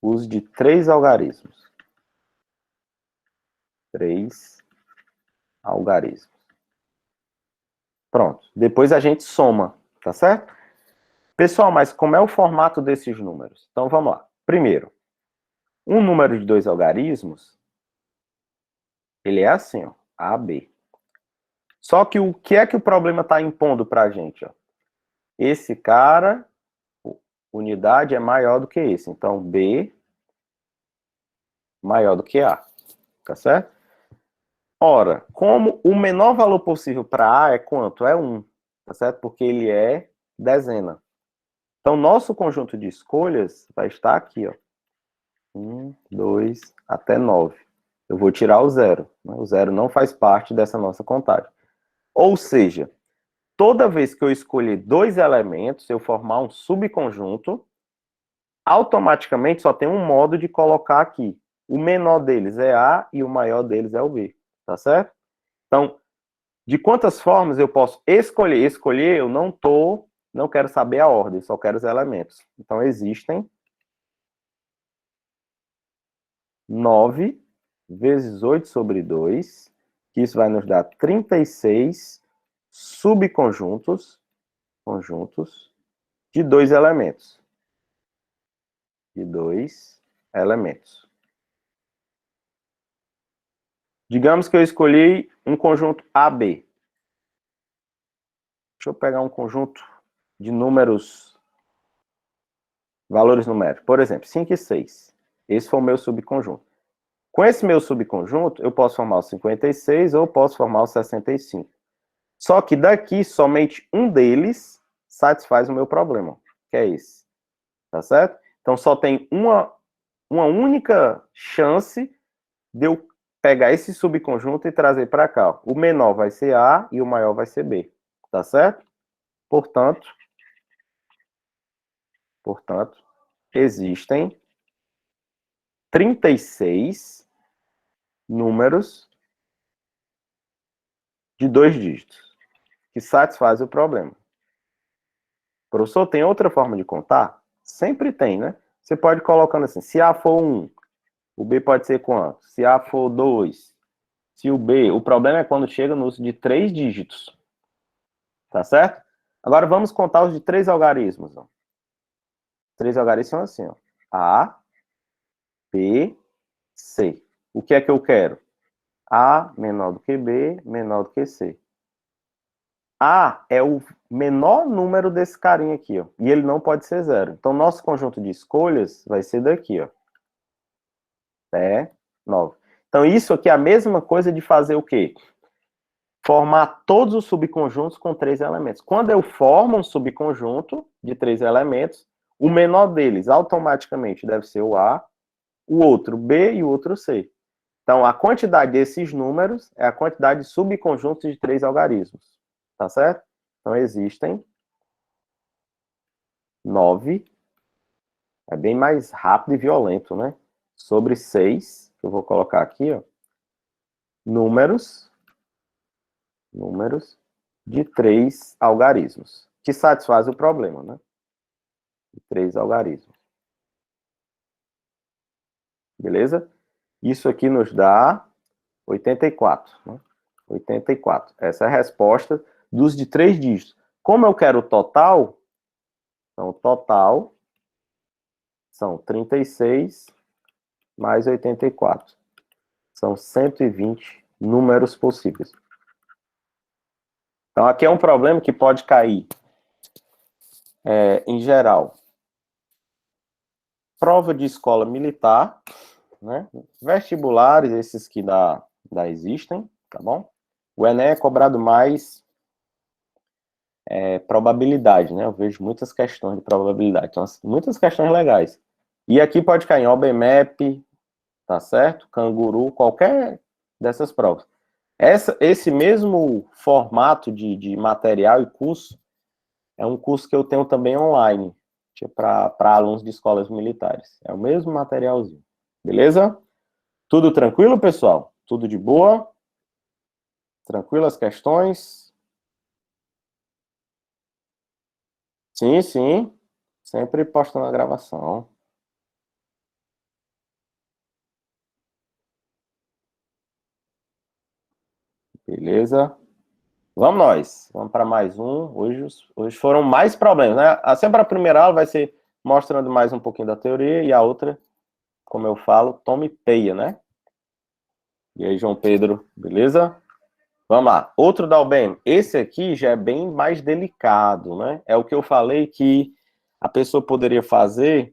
Speaker 1: os de 3 algarismos. 3 algarismos. Pronto. Depois a gente soma, tá certo? Pessoal, mas como é o formato desses números? Então, vamos lá. Primeiro, um número de 2 algarismos, ele é assim, ó, AB. Só que o que é que o problema está impondo para a gente? Ó? Esse cara, unidade é maior do que esse. Então, B maior do que A. Tá certo? Ora, como o menor valor possível para A é quanto? É 1. Tá certo? Porque ele é dezena. Então, nosso conjunto de escolhas vai estar aqui, ó. 1, 2, até 9. Eu vou tirar o zero. Né? O zero não faz parte dessa nossa contagem. Ou seja, toda vez que eu escolher 2 elementos, eu formar um subconjunto, automaticamente só tem um modo de colocar aqui. O menor deles é A e o maior deles é o B. Tá certo? Então, de quantas formas eu posso escolher? Escolher, eu não quero saber a ordem, só quero os elementos. Então, existem 9 vezes 8 sobre 2, que isso vai nos dar 36 subconjuntos de 2 elementos. Digamos que eu escolhi um conjunto AB. Deixa eu pegar um conjunto de números, valores numéricos. Por exemplo, 5 e 6. Esse foi o meu subconjunto. Com esse meu subconjunto, eu posso formar o 56 ou posso formar o 65. Só que daqui, somente um deles satisfaz o meu problema, que é esse. Tá certo? Então, só tem uma única chance de eu pegar esse subconjunto e trazer para cá. O menor vai ser A e o maior vai ser B. Tá certo? Portanto, existem 36 números de 2 dígitos que satisfazem o problema. Professor, tem outra forma de contar? Sempre tem, né? Você pode ir colocando assim, se A for 1, o B pode ser quanto? Se A for 2, Se o B, o problema é quando chega no uso de 3 dígitos. Tá certo? Agora vamos contar os de 3 algarismos. Ó. 3 algarismos são assim, ó. A, B, C. O que é que eu quero? A menor do que B, menor do que C. A é o menor número desse carinha aqui, ó. E ele não pode ser zero. Então, nosso conjunto de escolhas vai ser daqui, ó. Até 9. Então, isso aqui é a mesma coisa de fazer o quê? Formar todos os subconjuntos com 3 elementos. Quando eu formo um subconjunto de 3 elementos, o menor deles automaticamente deve ser o A, o outro B e o outro C. Então, a quantidade desses números é a quantidade de subconjuntos de 3 algarismos. Tá certo? Então, existem 9. É bem mais rápido e violento, né? Sobre 6, que eu vou colocar aqui, ó. Números de 3 algarismos, que satisfaz o problema, né? De 3 algarismos. Beleza? Isso aqui nos dá 84, né? 84. Essa é a resposta dos de 3 dígitos. Como eu quero o total, então o total são 36 mais 84. São 120 números possíveis. Então, aqui é um problema que pode cair, em geral, prova de escola militar, né? Vestibulares, esses que existem, tá bom? O Enem é cobrado mais probabilidade, né? Eu vejo muitas questões de probabilidade, então, muitas questões legais. E aqui pode cair em OBMEP, tá certo? Canguru, qualquer dessas provas. Esse mesmo formato de material e curso é um curso que eu tenho também online, para alunos de escolas militares. É o mesmo materialzinho. Beleza? Tudo tranquilo, pessoal? Tudo de boa? Tranquilo as questões? Sim, sim. Sempre postando a gravação. Beleza? Vamos nós. Vamos para mais um. Hoje foram mais problemas, né? Sempre a primeira aula vai ser mostrando mais um pouquinho da teoria e a outra, como eu falo, tome peia, né? E aí, João Pedro, beleza? Vamos lá. Outro da UBM. Esse aqui já é bem mais delicado, né? É o que eu falei que a pessoa poderia fazer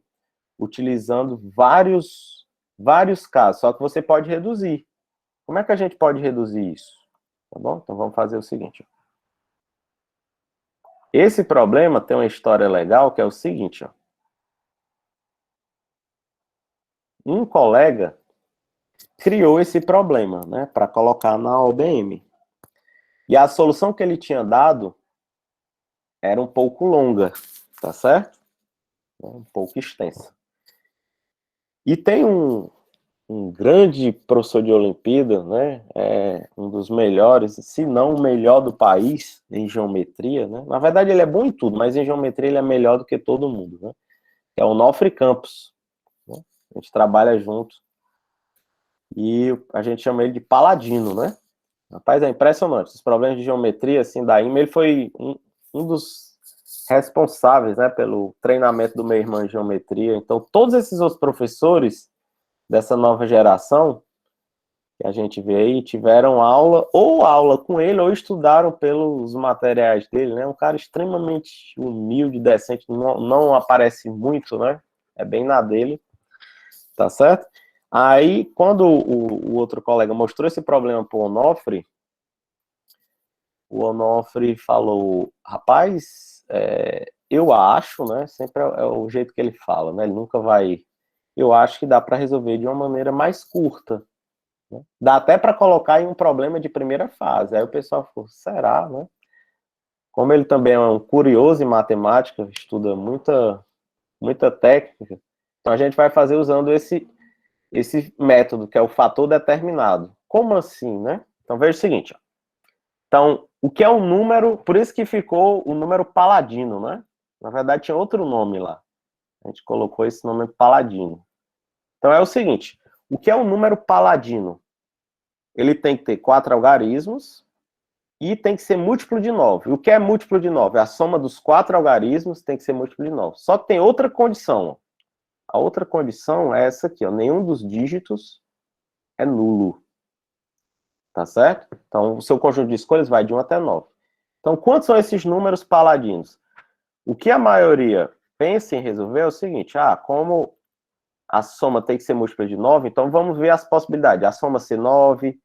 Speaker 1: utilizando vários casos, só que você pode reduzir. Como é que a gente pode reduzir isso? Tá bom? Então vamos fazer o seguinte. Esse problema tem uma história legal que é o seguinte, ó. Um colega criou esse problema, né, para colocar na OBM. E a solução que ele tinha dado era um pouco longa, tá certo? Um pouco extensa. E tem um grande professor de Olimpíada, né? Um dos melhores, se não o melhor do país em geometria, né? Na verdade, ele é bom em tudo, mas em geometria ele é melhor do que todo mundo, né? É o Onofre Campos, né? A gente trabalha junto e a gente chama ele de Paladino, né? Rapaz, é impressionante. Os problemas de geometria, assim, da IMA, ele foi um dos responsáveis, né, pelo treinamento do meu irmão em geometria. Então, todos esses outros professores dessa nova geração que a gente vê aí, tiveram aula com ele, ou estudaram pelos materiais dele, né? Um cara extremamente humilde, decente, não aparece muito, né? É bem na dele, tá certo? Aí, quando o outro colega mostrou esse problema pro Onofre, o Onofre falou, rapaz, eu acho, né? Sempre é o jeito que ele fala, né? Ele nunca vai... Eu acho que dá para resolver de uma maneira mais curta. Dá até para colocar em um problema de primeira fase. Aí o pessoal falou, será, né? Como ele também é um curioso em matemática, estuda muita técnica, então a gente vai fazer usando esse método, que é o fator determinado. Como assim, né? Então veja o seguinte, ó. Então, o que é um número, por isso que ficou o número paladino, né? Na verdade tinha outro nome lá. A gente colocou esse nome paladino. Então é o seguinte, o que é um número paladino? ele tem que ter 4 algarismos e tem que ser múltiplo de 9. O que é múltiplo de 9? A soma dos 4 algarismos tem que ser múltiplo de 9. Só que tem outra condição. A outra condição é essa aqui, ó. Nenhum dos dígitos é nulo. Tá certo? Então, o seu conjunto de escolhas vai de 1 até 9. Então, quantos são esses números paladinos? O que a maioria pensa em resolver é o seguinte, como a soma tem que ser múltipla de 9, então vamos ver as possibilidades. A soma ser 9,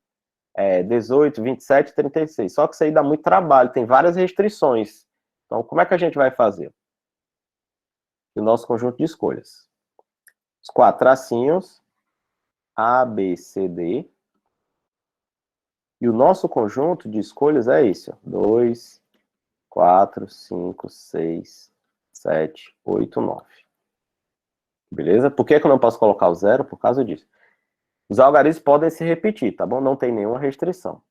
Speaker 1: 18, 27, 36. Só que isso aí dá muito trabalho, tem várias restrições. Então, como é que a gente vai fazer? O nosso conjunto de escolhas. Os 4 tracinhos, A, B, C, D. E o nosso conjunto de escolhas é esse, ó. 2, 4, 5, 6, 7, 8, 9. Beleza? Por que eu não posso colocar o 0? Por causa disso. Os algarismos podem se repetir, tá bom? Não tem nenhuma restrição.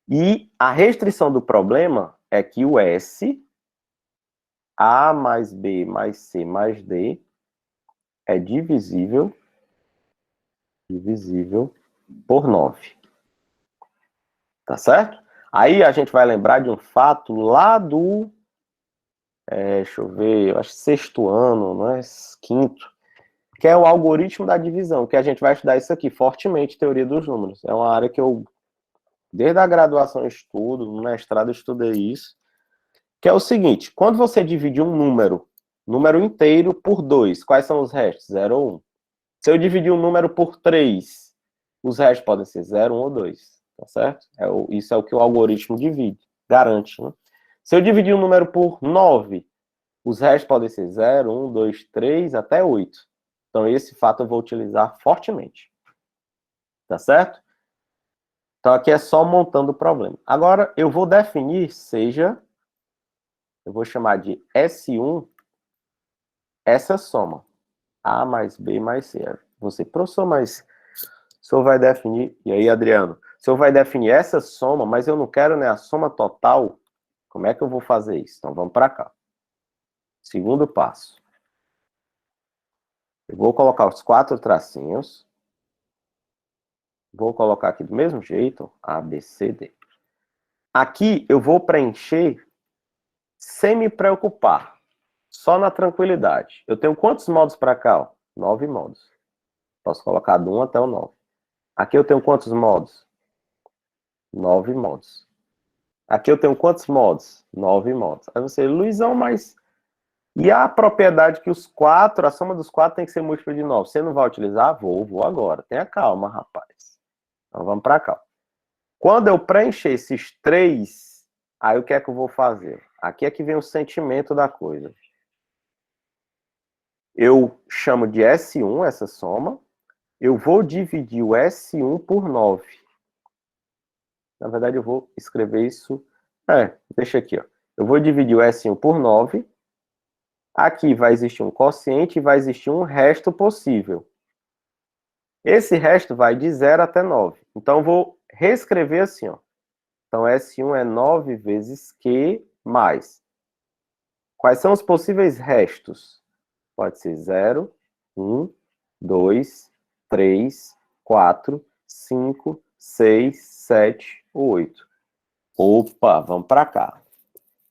Speaker 1: E a restrição do problema é que o S, A mais B mais C mais D, é divisível por 9. Tá certo? Aí a gente vai lembrar de um fato lá do... deixa eu ver, eu acho sexto ano, não é? Quinto. Que é o algoritmo da divisão, que a gente vai estudar isso aqui fortemente, teoria dos números. É uma área que eu, desde a graduação, estudo, no mestrado estudei isso. Que é o seguinte, quando você divide um número inteiro por 2, quais são os restos? 0 ou 1. Se eu dividir um número por 3, os restos podem ser 0, 1 ou 2, tá certo? Isso é o que o algoritmo divide, garante, né? Se eu dividir um número por 9, os restos podem ser 0, 1, 2, 3, até 8. Então, esse fato eu vou utilizar fortemente, tá certo? Então, aqui é só montando o problema. Agora, eu vou definir, eu vou chamar de S1, essa soma. A mais B mais C. Você, professor, mas o senhor vai definir... E aí, Adriano? O senhor vai definir essa soma, mas eu não quero, né, a soma total. Como é que eu vou fazer isso? Então, vamos para cá. Segundo passo. Eu vou colocar os 4 tracinhos. Vou colocar aqui do mesmo jeito, A, B, C, D. Aqui eu vou preencher sem me preocupar. Só na tranquilidade. Eu tenho quantos modos para cá? 9 modos. Posso colocar do 1 até o 9. Aqui eu tenho quantos modos? 9 modos. Aqui eu tenho quantos modos? 9 modos. Aí você, Luizão, mas... E a propriedade que os 4, a soma dos 4 tem que ser múltipla de 9. Você não vai utilizar? Vou agora. Tenha calma, rapaz. Então vamos para cá. Quando eu preencher esses 3, aí o que é que eu vou fazer? Aqui é que vem o sentimento da coisa. Eu chamo de S1 essa soma. Eu vou dividir o S1 por 9. Na verdade, eu vou escrever isso... deixa aqui, ó. Eu vou dividir o S1 por 9. Aqui vai existir um quociente e vai existir um resto possível. Esse resto vai de 0 até 9. Então, eu vou reescrever assim, ó. Então, S1 é 9 vezes Q mais. Quais são os possíveis restos? Pode ser 0, 1, 2, 3, 4, 5, 6, 7, 8. Opa, vamos para cá.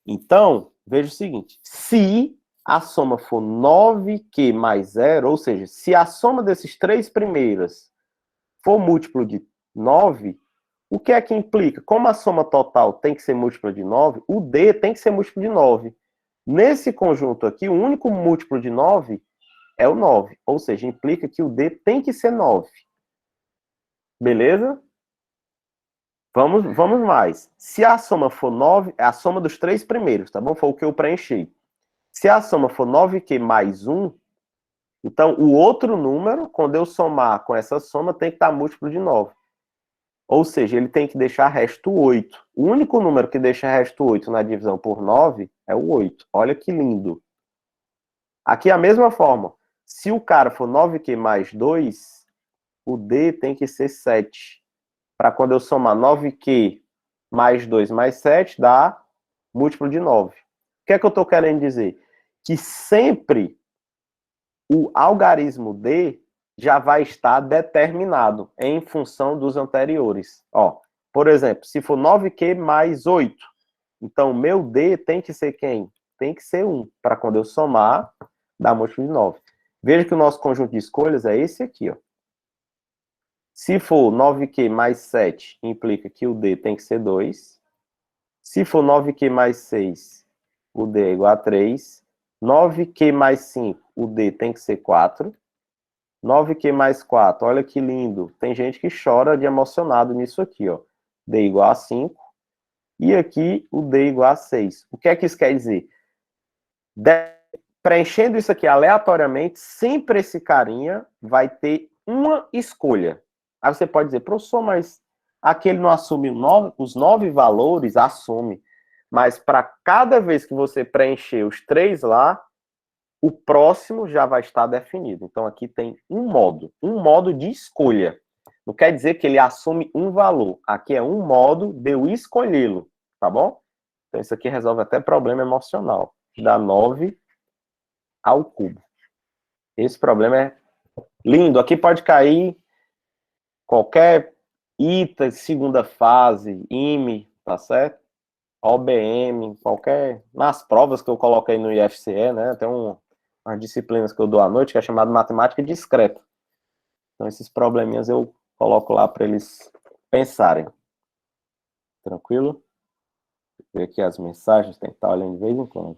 Speaker 1: Então, veja o seguinte. Se a soma for 9Q mais 0, ou seja, se a soma desses 3 primeiros for múltiplo de 9, o que é que implica? Como a soma total tem que ser múltipla de 9, o D tem que ser múltiplo de 9. Nesse conjunto aqui, o único múltiplo de 9 é o 9. Ou seja, implica que o D tem que ser 9. Beleza? Vamos mais. Se a soma for 9, é a soma dos 3 primeiros, tá bom? Foi o que eu preenchi. Se a soma for 9Q mais 1, então o outro número, quando eu somar com essa soma, tem que estar múltiplo de 9. Ou seja, ele tem que deixar resto 8. O único número que deixa resto 8 na divisão por 9 é o 8. Olha que lindo. Aqui a mesma forma. Se o cara for 9Q mais 2, o D tem que ser 7. Para quando eu somar 9Q mais 2 mais 7, dá múltiplo de 9. O que é que eu estou querendo dizer? Que sempre o algarismo D já vai estar determinado em função dos anteriores. Ó, por exemplo, se for 9Q mais 8, então meu D tem que ser quem? Tem que ser 1, para quando eu somar, dar múltiplo de 9. Veja que o nosso conjunto de escolhas é esse aqui, ó. Se for 9Q mais 7, implica que o D tem que ser 2. Se for 9Q mais 6, o D é igual a 3. 9Q mais 5, o D tem que ser 4. 9Q mais 4, olha que lindo. Tem gente que chora de emocionado nisso aqui, ó. D igual a 5. E aqui o D igual a 6. O que é que isso quer dizer? Preenchendo isso aqui aleatoriamente, sempre esse carinha vai ter uma escolha. Aí você pode dizer, professor, mas aquele não assume os 9 valores? Assume. Mas para cada vez que você preencher os 3 lá, o próximo já vai estar definido. Então aqui tem um modo de escolha. Não quer dizer que ele assume um valor. Aqui é um modo de eu escolhê-lo, tá bom? Então isso aqui resolve até problema emocional. Dá 9 ao cubo. Esse problema é lindo. Aqui pode cair qualquer ITA, segunda fase, IME, tá certo? OBM, qualquer... Nas provas que eu coloquei no IFCE, né? Tem umas disciplinas que eu dou à noite que é chamada matemática discreta. Então esses probleminhas eu coloco lá para eles pensarem. Tranquilo? Vou ver aqui as mensagens, tem que estar olhando de vez em quando.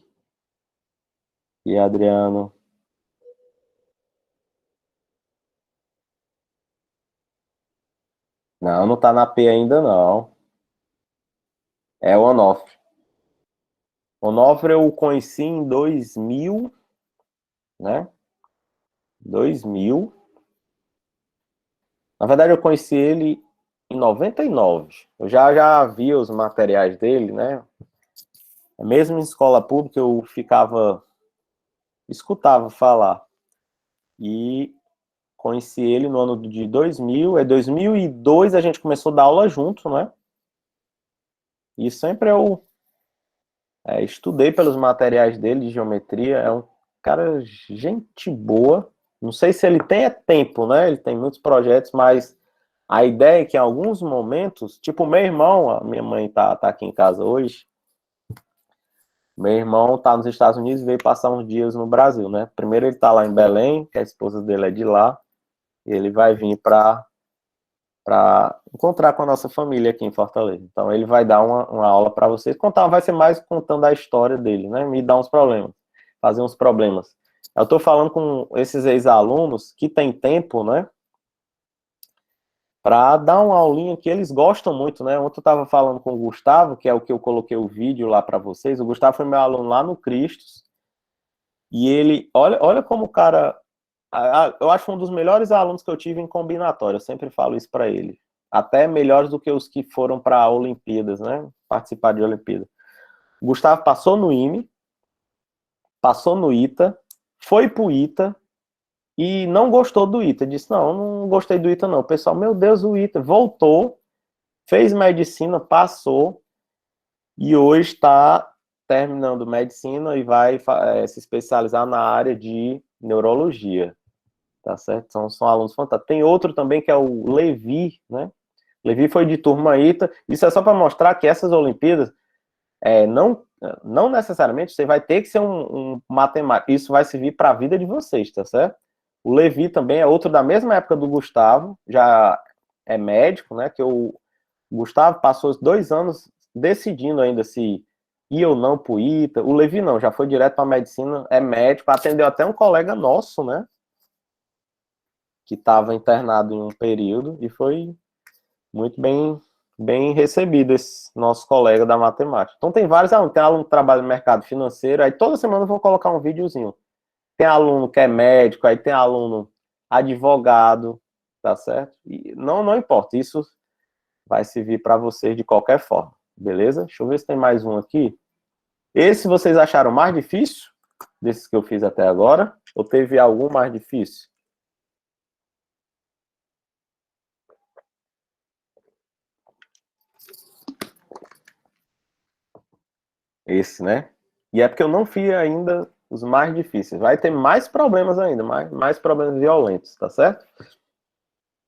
Speaker 1: E Adriano... Não, não tá na P ainda, não. É o Onofre. O Onofre eu conheci em 2000, né? 2000. Na verdade, eu conheci ele em 99. Eu já vi os materiais dele, né? Mesmo em escola pública, eu escutava falar. E conheci ele no ano de 2000. É 2002 a gente começou a dar aula junto, né? E sempre eu estudei pelos materiais dele de geometria. É um cara gente boa. Não sei se ele tem tempo, né? Ele tem muitos projetos, mas a ideia é que em alguns momentos, tipo, meu irmão, a minha mãe tá aqui em casa hoje, meu irmão tá nos Estados Unidos e veio passar uns dias no Brasil, né? Primeiro ele tá lá em Belém, que a esposa dele é de lá, e ele vai vir para encontrar com a nossa família aqui em Fortaleza. Então ele vai dar uma aula para vocês, vai ser mais contando a história dele, né? Me dar uns problemas, fazer uns problemas. Eu tô falando com esses ex-alunos que tem tempo, né? Para dar uma aulinha que eles gostam muito, né? Ontem eu estava falando com o Gustavo, que é o que eu coloquei o vídeo lá para vocês. O Gustavo foi meu aluno lá no Cristos. E ele, olha como o cara... Eu acho um dos melhores alunos que eu tive em combinatória. Eu sempre falo isso para ele. Até melhores do que os que foram para Olimpíadas, né? Participar de Olimpíada. O Gustavo passou no IME, passou no ITA, foi pro ITA, e não gostou do ITA. Disse, não gostei do ITA, não. O pessoal, meu Deus, o ITA. Voltou, fez medicina, passou, e hoje está terminando medicina e vai se especializar na área de neurologia. Tá certo? São alunos fantásticos. Tem outro também que é o Levi, né? Levi foi de turma ITA. Isso é só para mostrar que essas Olimpíadas, não necessariamente você vai ter que ser um matemático. Isso vai servir para a vida de vocês, tá certo? O Levi também é outro da mesma época do Gustavo, já é médico, né? O Gustavo passou 2 anos decidindo ainda se ia ou não pro ITA. O Levi não, já foi direto para medicina, é médico, atendeu até um colega nosso, né? Que estava internado em um período e foi muito bem recebido esse nosso colega da matemática. Então tem vários alunos, tem aluno que trabalha no mercado financeiro, aí toda semana eu vou colocar um videozinho. Tem aluno que é médico, aí tem aluno advogado, tá certo? E não importa, isso vai servir para vocês de qualquer forma, beleza? Deixa eu ver se tem mais um aqui. Esse vocês acharam mais difícil desses que eu fiz até agora? Ou teve algum mais difícil? Esse, né? E é porque eu não fiz ainda os mais difíceis. Vai ter mais problemas ainda, mais problemas violentos, tá certo?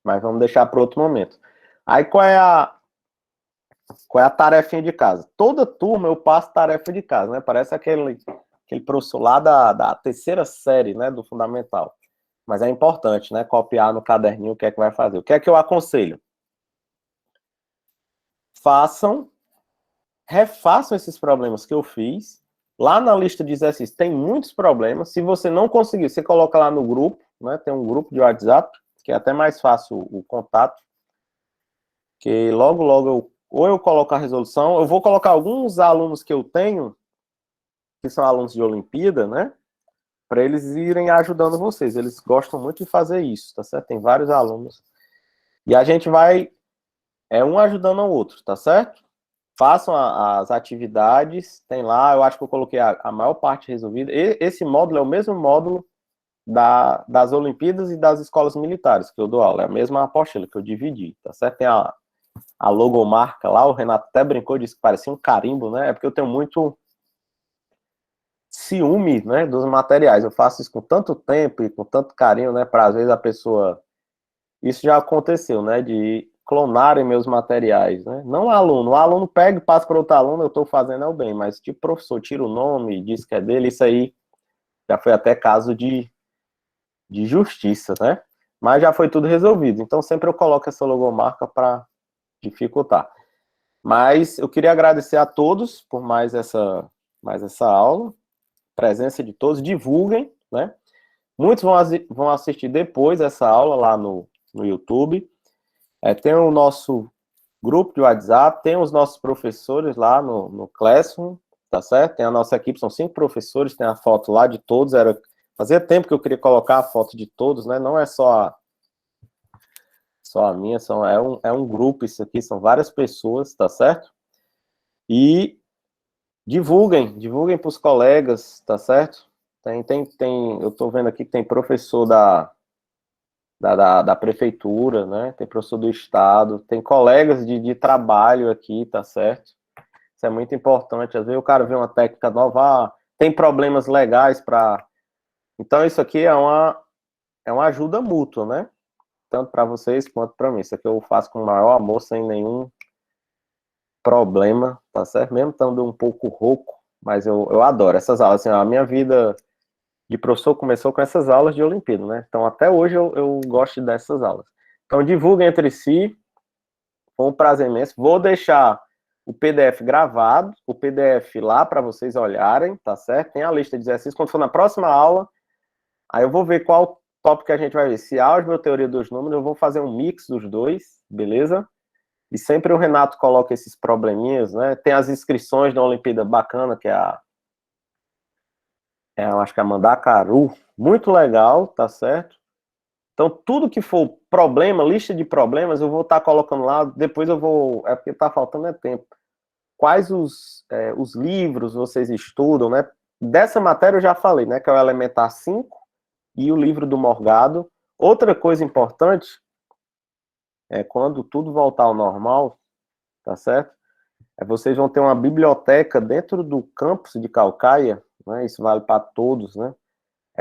Speaker 1: Mas vamos deixar para outro momento. Aí qual é a tarefinha de casa? Toda turma eu passo tarefa de casa, né? Parece aquele professor lá da terceira série, né, do fundamental. Mas é importante, né, copiar no caderninho o que é que vai fazer. O que é que eu aconselho? Refaçam esses problemas que eu fiz. Lá na lista de exercícios tem muitos problemas. Se você não conseguir, você coloca lá no grupo, né? Tem um grupo de WhatsApp, que é até mais fácil o contato. Que logo eu coloco a resolução. Eu vou colocar alguns alunos que eu tenho, que são alunos de Olimpíada, né? Para eles irem ajudando vocês. Eles gostam muito de fazer isso, tá certo? Tem vários alunos. E a gente vai, um ajudando ao outro, tá certo? Façam as atividades, tem lá, eu acho que eu coloquei a maior parte resolvida. Esse módulo é o mesmo módulo das Olimpíadas e das escolas militares que eu dou aula, é a mesma apostila que eu dividi, tá certo? Tem a logomarca lá, o Renato até brincou, disse que parecia um carimbo, né? É porque eu tenho muito ciúme, né, dos materiais. Eu faço isso com tanto tempo e com tanto carinho, né, para às vezes a pessoa... Isso já aconteceu, né, de clonarem meus materiais, né? Não o aluno pega e passa para outro aluno, eu estou fazendo é o bem, mas tipo, professor tira o nome, diz que é dele, isso aí já foi até caso de justiça, né? Mas já foi tudo resolvido, então sempre eu coloco essa logomarca para dificultar. Mas eu queria agradecer a todos por mais essa aula, presença de todos, divulguem, né? Muitos vão assistir depois essa aula lá no YouTube. Tem o nosso grupo de WhatsApp, tem os nossos professores lá no Classroom, tá certo? Tem a nossa equipe, são 5 professores, tem a foto lá de todos. Fazia tempo que eu queria colocar a foto de todos, né? Não é só a minha, é um grupo isso aqui, são várias pessoas, tá certo? E divulguem para os colegas, tá certo? Eu tô vendo aqui que tem professor da prefeitura, né? Tem professor do estado, tem colegas de trabalho aqui, tá certo? Isso é muito importante. Às vezes o cara vê uma técnica nova, tem problemas legais para... Então isso aqui é uma ajuda mútua, né? Tanto para vocês quanto para mim. Isso aqui eu faço com o maior amor, sem nenhum problema, tá certo? Mesmo estando um pouco rouco, mas eu adoro essas aulas. Assim, a minha vida de professor começou com essas aulas de Olimpíada, né? Então, até hoje eu gosto dessas aulas. Então, divulguem entre si, foi um prazer imenso. Vou deixar o PDF gravado, o PDF lá para vocês olharem, tá certo? Tem a lista de exercícios. Quando for na próxima aula, aí eu vou ver qual tópico que a gente vai ver. Se álgebra ou teoria dos números, eu vou fazer um mix dos dois, beleza? E sempre o Renato coloca esses probleminhas, né? Tem as inscrições da Olimpíada bacana, que é eu acho que é a Mandacaru, muito legal, tá certo? Então, tudo que for problema, lista de problemas, eu vou estar colocando lá, depois eu vou... É porque tá faltando tempo. Quais os livros vocês estudam, né? Dessa matéria eu já falei, né? Que é o Elementar 5 e o livro do Morgado. Outra coisa importante é quando tudo voltar ao normal, tá certo? Vocês vão ter uma biblioteca dentro do campus de Calcaia, né? Isso vale para todos, né?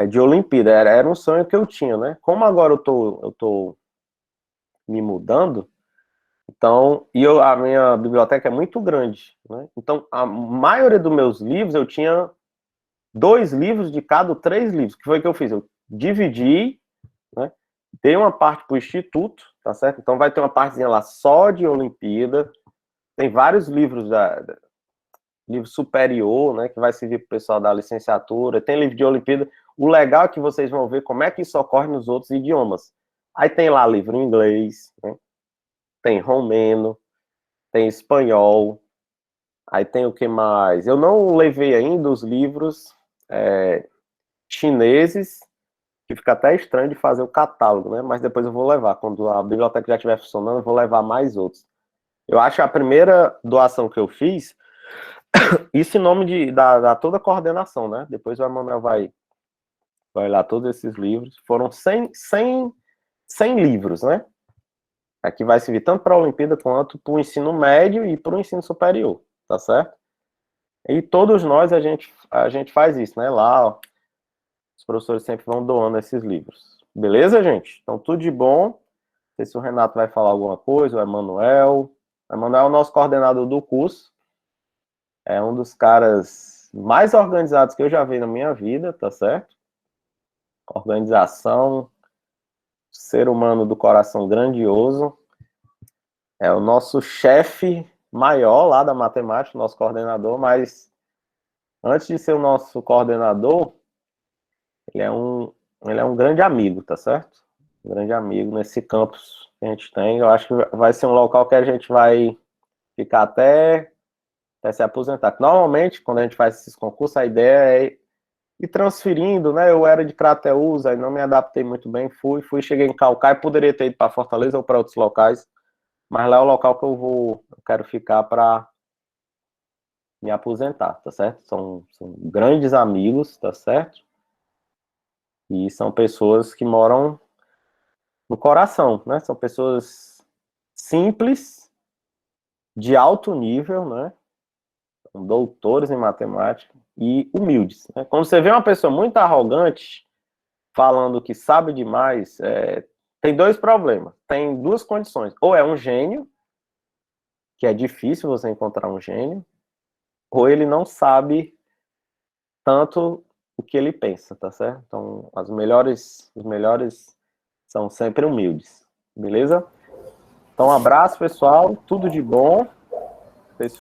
Speaker 1: De Olimpíada, era um sonho que eu tinha, né? Como agora eu tô me mudando, então, a minha biblioteca é muito grande, né? Então, a maioria dos meus livros, eu tinha 2 livros de cada, 3 livros. O que foi que eu fiz? Eu dividi, né? Dei uma parte para o Instituto, tá certo? Então, vai ter uma partezinha lá só de Olimpíada. Tem vários livros livro superior, né? Que vai servir para o pessoal da licenciatura. Tem livro de Olimpíada. O legal é que vocês vão ver como é que isso ocorre nos outros idiomas. Aí tem lá livro em inglês, né? Tem romeno, tem espanhol, aí tem o que mais? Eu não levei ainda os livros chineses, que fica até estranho de fazer o catálogo, né? Mas depois eu vou levar. Quando a biblioteca já estiver funcionando, eu vou levar mais outros. Eu acho que a primeira doação que eu fiz, isso em nome da toda a coordenação, né? Depois o Emanuel vai olhar todos esses livros. Foram 100 livros, né? Aqui vai servir tanto para a Olimpíada quanto para o ensino médio e para o ensino superior, tá certo? E todos nós, a gente faz isso, né? Lá, ó, os professores sempre vão doando esses livros. Beleza, gente? Então, tudo de bom. Não sei se o Renato vai falar alguma coisa, o Emanuel. O Emanuel é o nosso coordenador do curso. É um dos caras mais organizados que eu já vi na minha vida, tá certo? Organização, ser humano do coração grandioso. É o nosso chefe maior lá da matemática, nosso coordenador, mas antes de ser o nosso coordenador, ele é um grande amigo, tá certo? Um grande amigo nesse campus que a gente tem. Eu acho que vai ser um local que a gente vai ficar até se aposentar. Normalmente, quando a gente faz esses concursos, a ideia é ir transferindo, né? Eu era de Crateús, aí não me adaptei muito bem, cheguei em Caucaia, poderia ter ido para Fortaleza ou para outros locais, mas lá é o local que eu quero ficar para me aposentar, tá certo? São grandes amigos, tá certo? E são pessoas que moram no coração, né? São pessoas simples, de alto nível, né? São doutores em matemática e humildes, né? Quando você vê uma pessoa muito arrogante, falando que sabe demais, tem dois problemas, tem duas condições. Ou é um gênio, que é difícil você encontrar um gênio, ou ele não sabe tanto o que ele pensa, tá certo? Então, os melhores são sempre humildes, beleza? Então, um abraço, pessoal, tudo de bom.